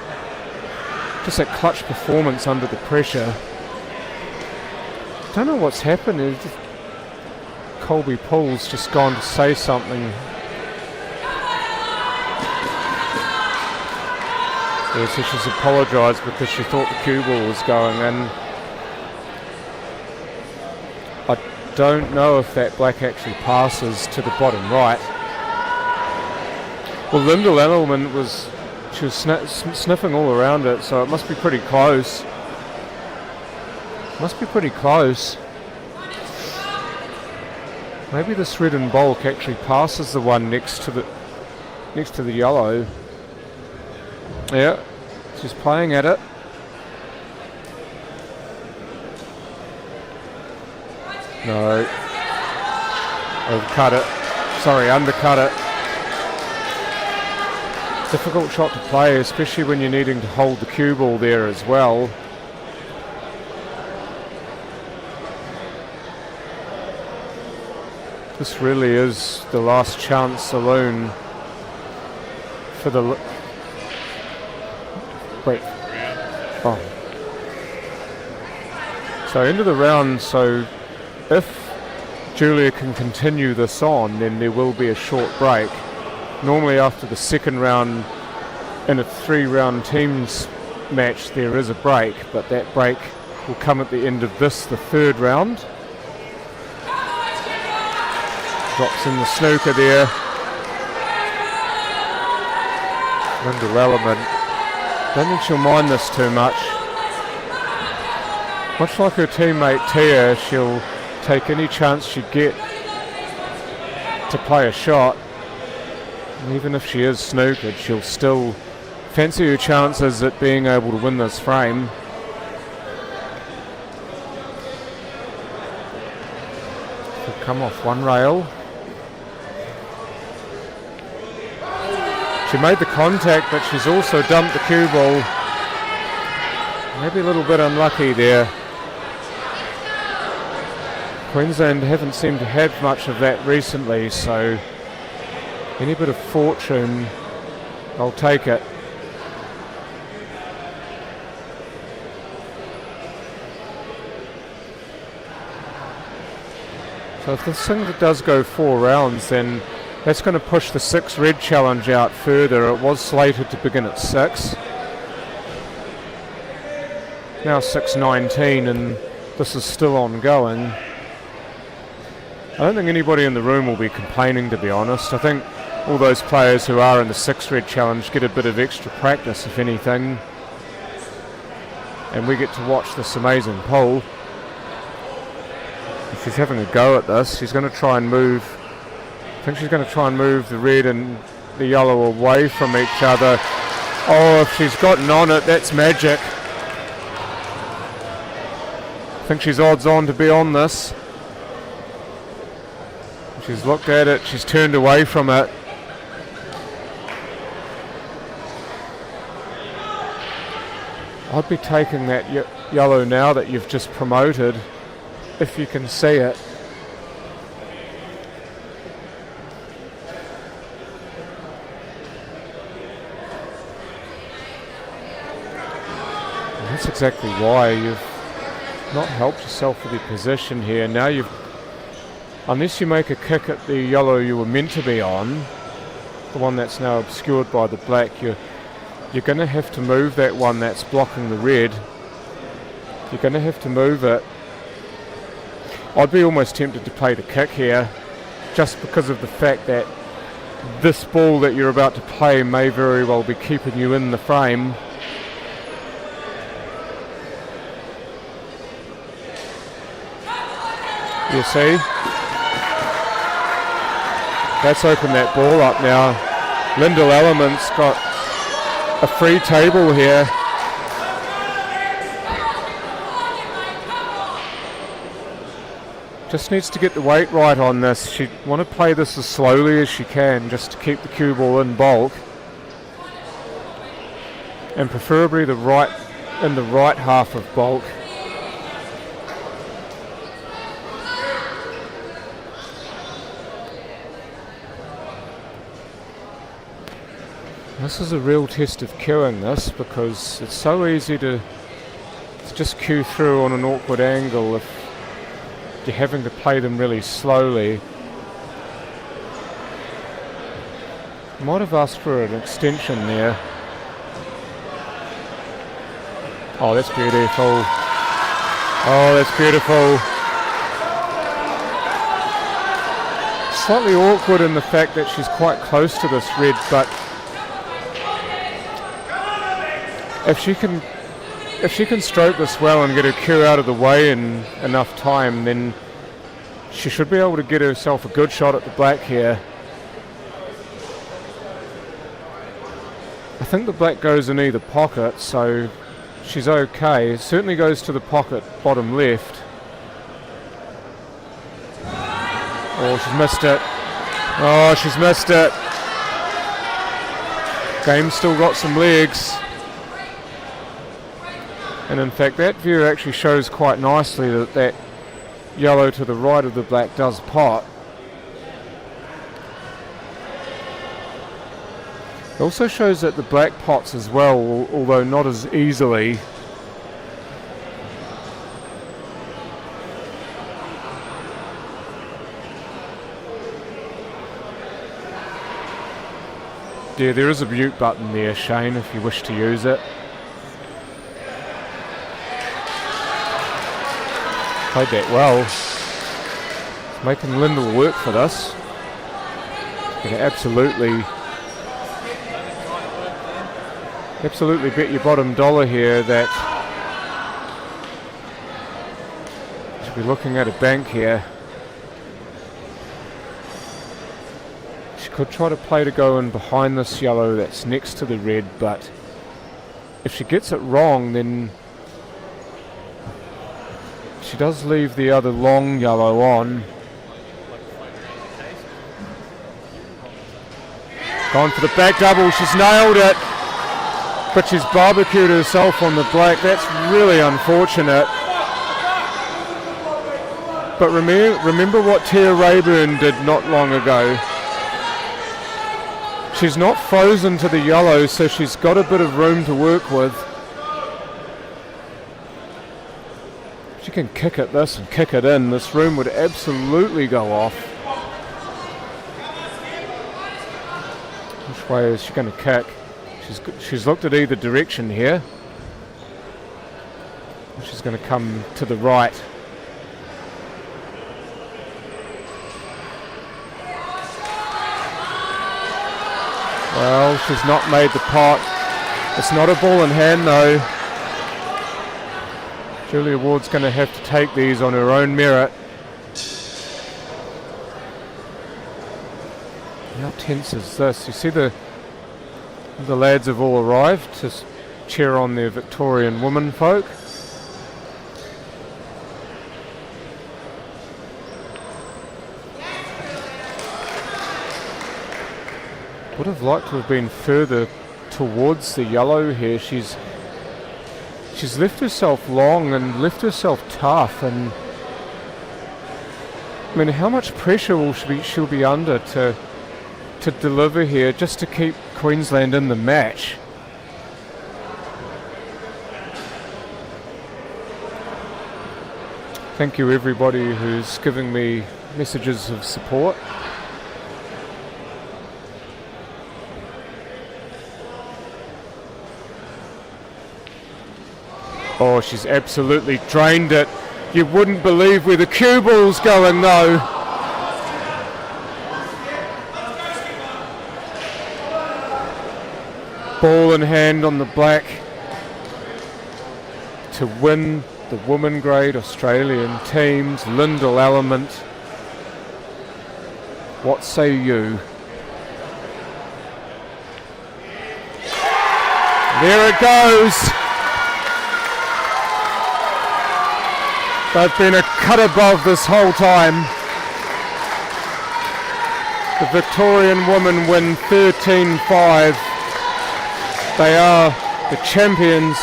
just that clutch performance under the pressure. Don't know what's happened. It's just Colby Poole's just gone to say something. Yeah, so she's apologised because she thought the cue ball was going in. I don't know if that black actually passes to the bottom right. Well, Lyndall Edelman was sniffing all around it, so it must be pretty close. Must be pretty close. Maybe this red and bulk actually passes the one next to the yellow. Yeah, she's playing at it. No. Overcut it. Sorry, undercut it. Difficult shot to play, especially when you're needing to hold the cue ball there as well. This really is the last chance saloon for the... Wait. Oh. So into the round, so if Julia can continue this on, then there will be a short break. Normally after the second round in a 3-round teams match there is a break, but that break will come at the end of this, the third round. Drops in the snooker there. Lyndall Edelman. Don't think she'll mind this too much. Much like her teammate Tia, she'll take any chance she get to play a shot. And even if she is snookered, she'll still fancy her chances at being able to win this frame. She'll come off one rail. She made the contact, but she's also dumped the cue ball. Maybe a little bit unlucky there. Queensland haven't seemed to have much of that recently, so any bit of fortune, I'll take it. So if this thing does go 4 rounds, then that's going to push the 6 red challenge out further. It was slated to begin at 6. Now 6:19 and this is still ongoing. I don't think anybody in the room will be complaining, to be honest. I think all those players who are in the 6 red challenge get a bit of extra practice, if anything. And we get to watch this amazing pool. She's having a go at this. She's going to try and move. I think she's going to try and move the red and the yellow away from each other. Oh, if she's gotten on it, that's magic. I think she's odds on to be on this. She's looked at it, she's turned away from it. I'd be taking that yellow now that you've just promoted, if you can see it. And that's exactly why you've not helped yourself with your position here. Now you've, unless you make a kick at the yellow you were meant to be on, the one that's now obscured by the black, you're going to have to move that one that's blocking the red. You're going to have to move it. I'd be almost tempted to play the kick here, just because of the fact that this ball that you're about to play may very well be keeping you in the frame. You see? That's opened that ball up now. Lyndall Edelman's got a free table here. Just needs to get the weight right on this. She want to play this as slowly as she can, just to keep the cue ball in bulk, and preferably in the right half of bulk. This is a real test of cueing this, because it's so easy to just cue through on an awkward angle if you're having to play them really slowly. Might have asked for an extension there. Oh, that's beautiful. Oh, that's beautiful. Slightly awkward in the fact that she's quite close to this red, but if she can stroke this well and get her cue out of the way in enough time, then she should be able to get herself a good shot at the black here. I think the black goes in either pocket, so she's okay. It certainly goes to the pocket bottom left. Oh, she's missed it. Oh, she's missed it. Game's still got some legs. And in fact, that view actually shows quite nicely that that yellow to the right of the black does pot. It also shows that the black pots as well, although not as easily. Yeah, there is a mute button there, Shane, if you wish to use it. Played that well. Making Lyndall work for this. You can absolutely bet your bottom dollar here that you should be looking at a bank here. She could try to play to go in behind this yellow that's next to the red, but if she gets it wrong, then she does leave the other long yellow on. Gone for the back double, she's nailed it, but she's barbecued herself on the black. That's really unfortunate. But remember what Tia Rayburn did not long ago. She's not frozen to the yellow, so she's got a bit of room to work with. She can kick at this and kick it in. This room would absolutely go off. Which way is she going to kick? She's looked at either direction here. She's going to come to the right. Well, she's not made the pot. It's not a ball in hand though. Julia Ward's going to have to take these on her own merit. How tense is this? You see the lads have all arrived to cheer on their Victorian women folk. Would have liked to have been further towards the yellow here. She's left herself long and left herself tough, and I mean, how much pressure will she'll be under to deliver here just to keep Queensland in the match? Thank you everybody who's giving me messages of support. Oh, she's absolutely drained it. You wouldn't believe where the cue ball's going though. Ball in hand on the black to win the women grade Australian teams Lyndall element. What say you? There it goes. They've been a cut above this whole time. The Victorian women win 13-5. They are the champions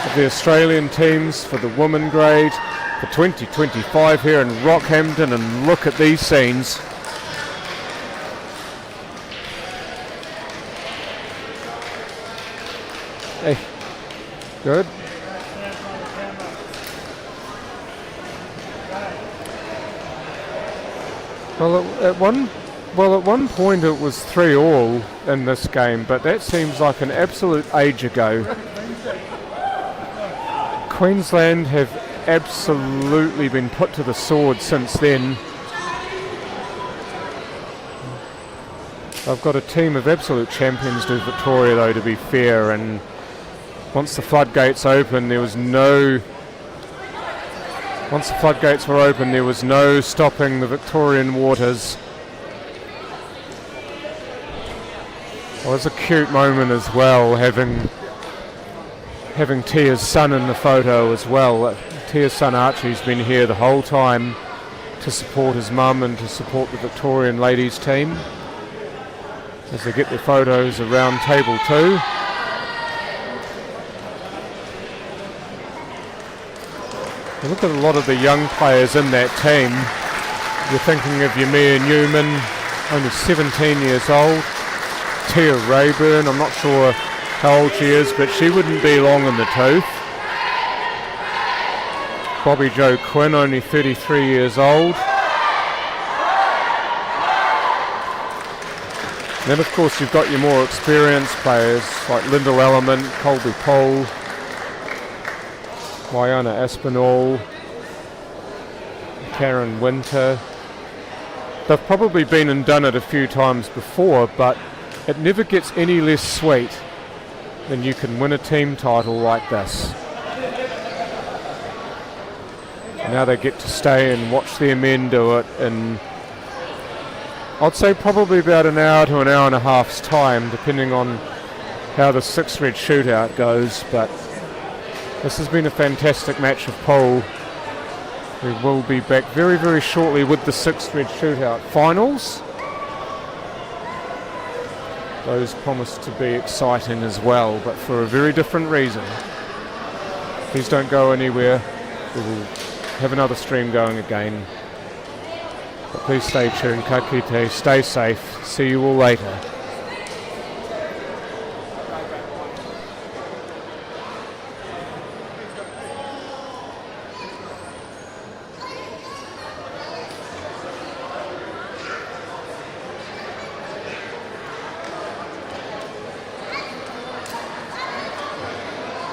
of the Australian teams for the women grade for 2025 here in Rockhampton, and look at these scenes. Hey, good. Well, at one point it was 3-all in this game, but that seems like an absolute age ago. Queensland have absolutely been put to the sword since then. I've got a team of absolute champions to Victoria, though, to be fair, and once the floodgates open, once the floodgates were open, there was no stopping the Victorian waters. It was a cute moment as well, having Tia's son in the photo as well. Tia's son Archie's been here the whole time to support his mum and to support the Victorian ladies team as they get their photos around table 2. You look at a lot of the young players in that team. You're thinking of your Mia Newman, only 17 years old. Tia Rayburn, I'm not sure how old she is, but she wouldn't be long in the tooth. Bobby Jo Quinn, only 33 years old. Then of course you've got your more experienced players like Lyndall Element, Colby Pole, Waiana Aspinall, Karen Winter. They've probably been and done it a few times before, but it never gets any less sweet than you can win a team title like this. Now they get to stay and watch their men do it in, I'd say, probably about an hour to an hour and a half's time, depending on how the 6-thread shootout goes. But this has been a fantastic match of pool. We will be back very, very shortly with the 6-thread shootout finals. Those promise to be exciting as well, but for a very different reason. Please don't go anywhere. We will have another stream going again. But please stay tuned. Ka kite, stay safe. See you all later.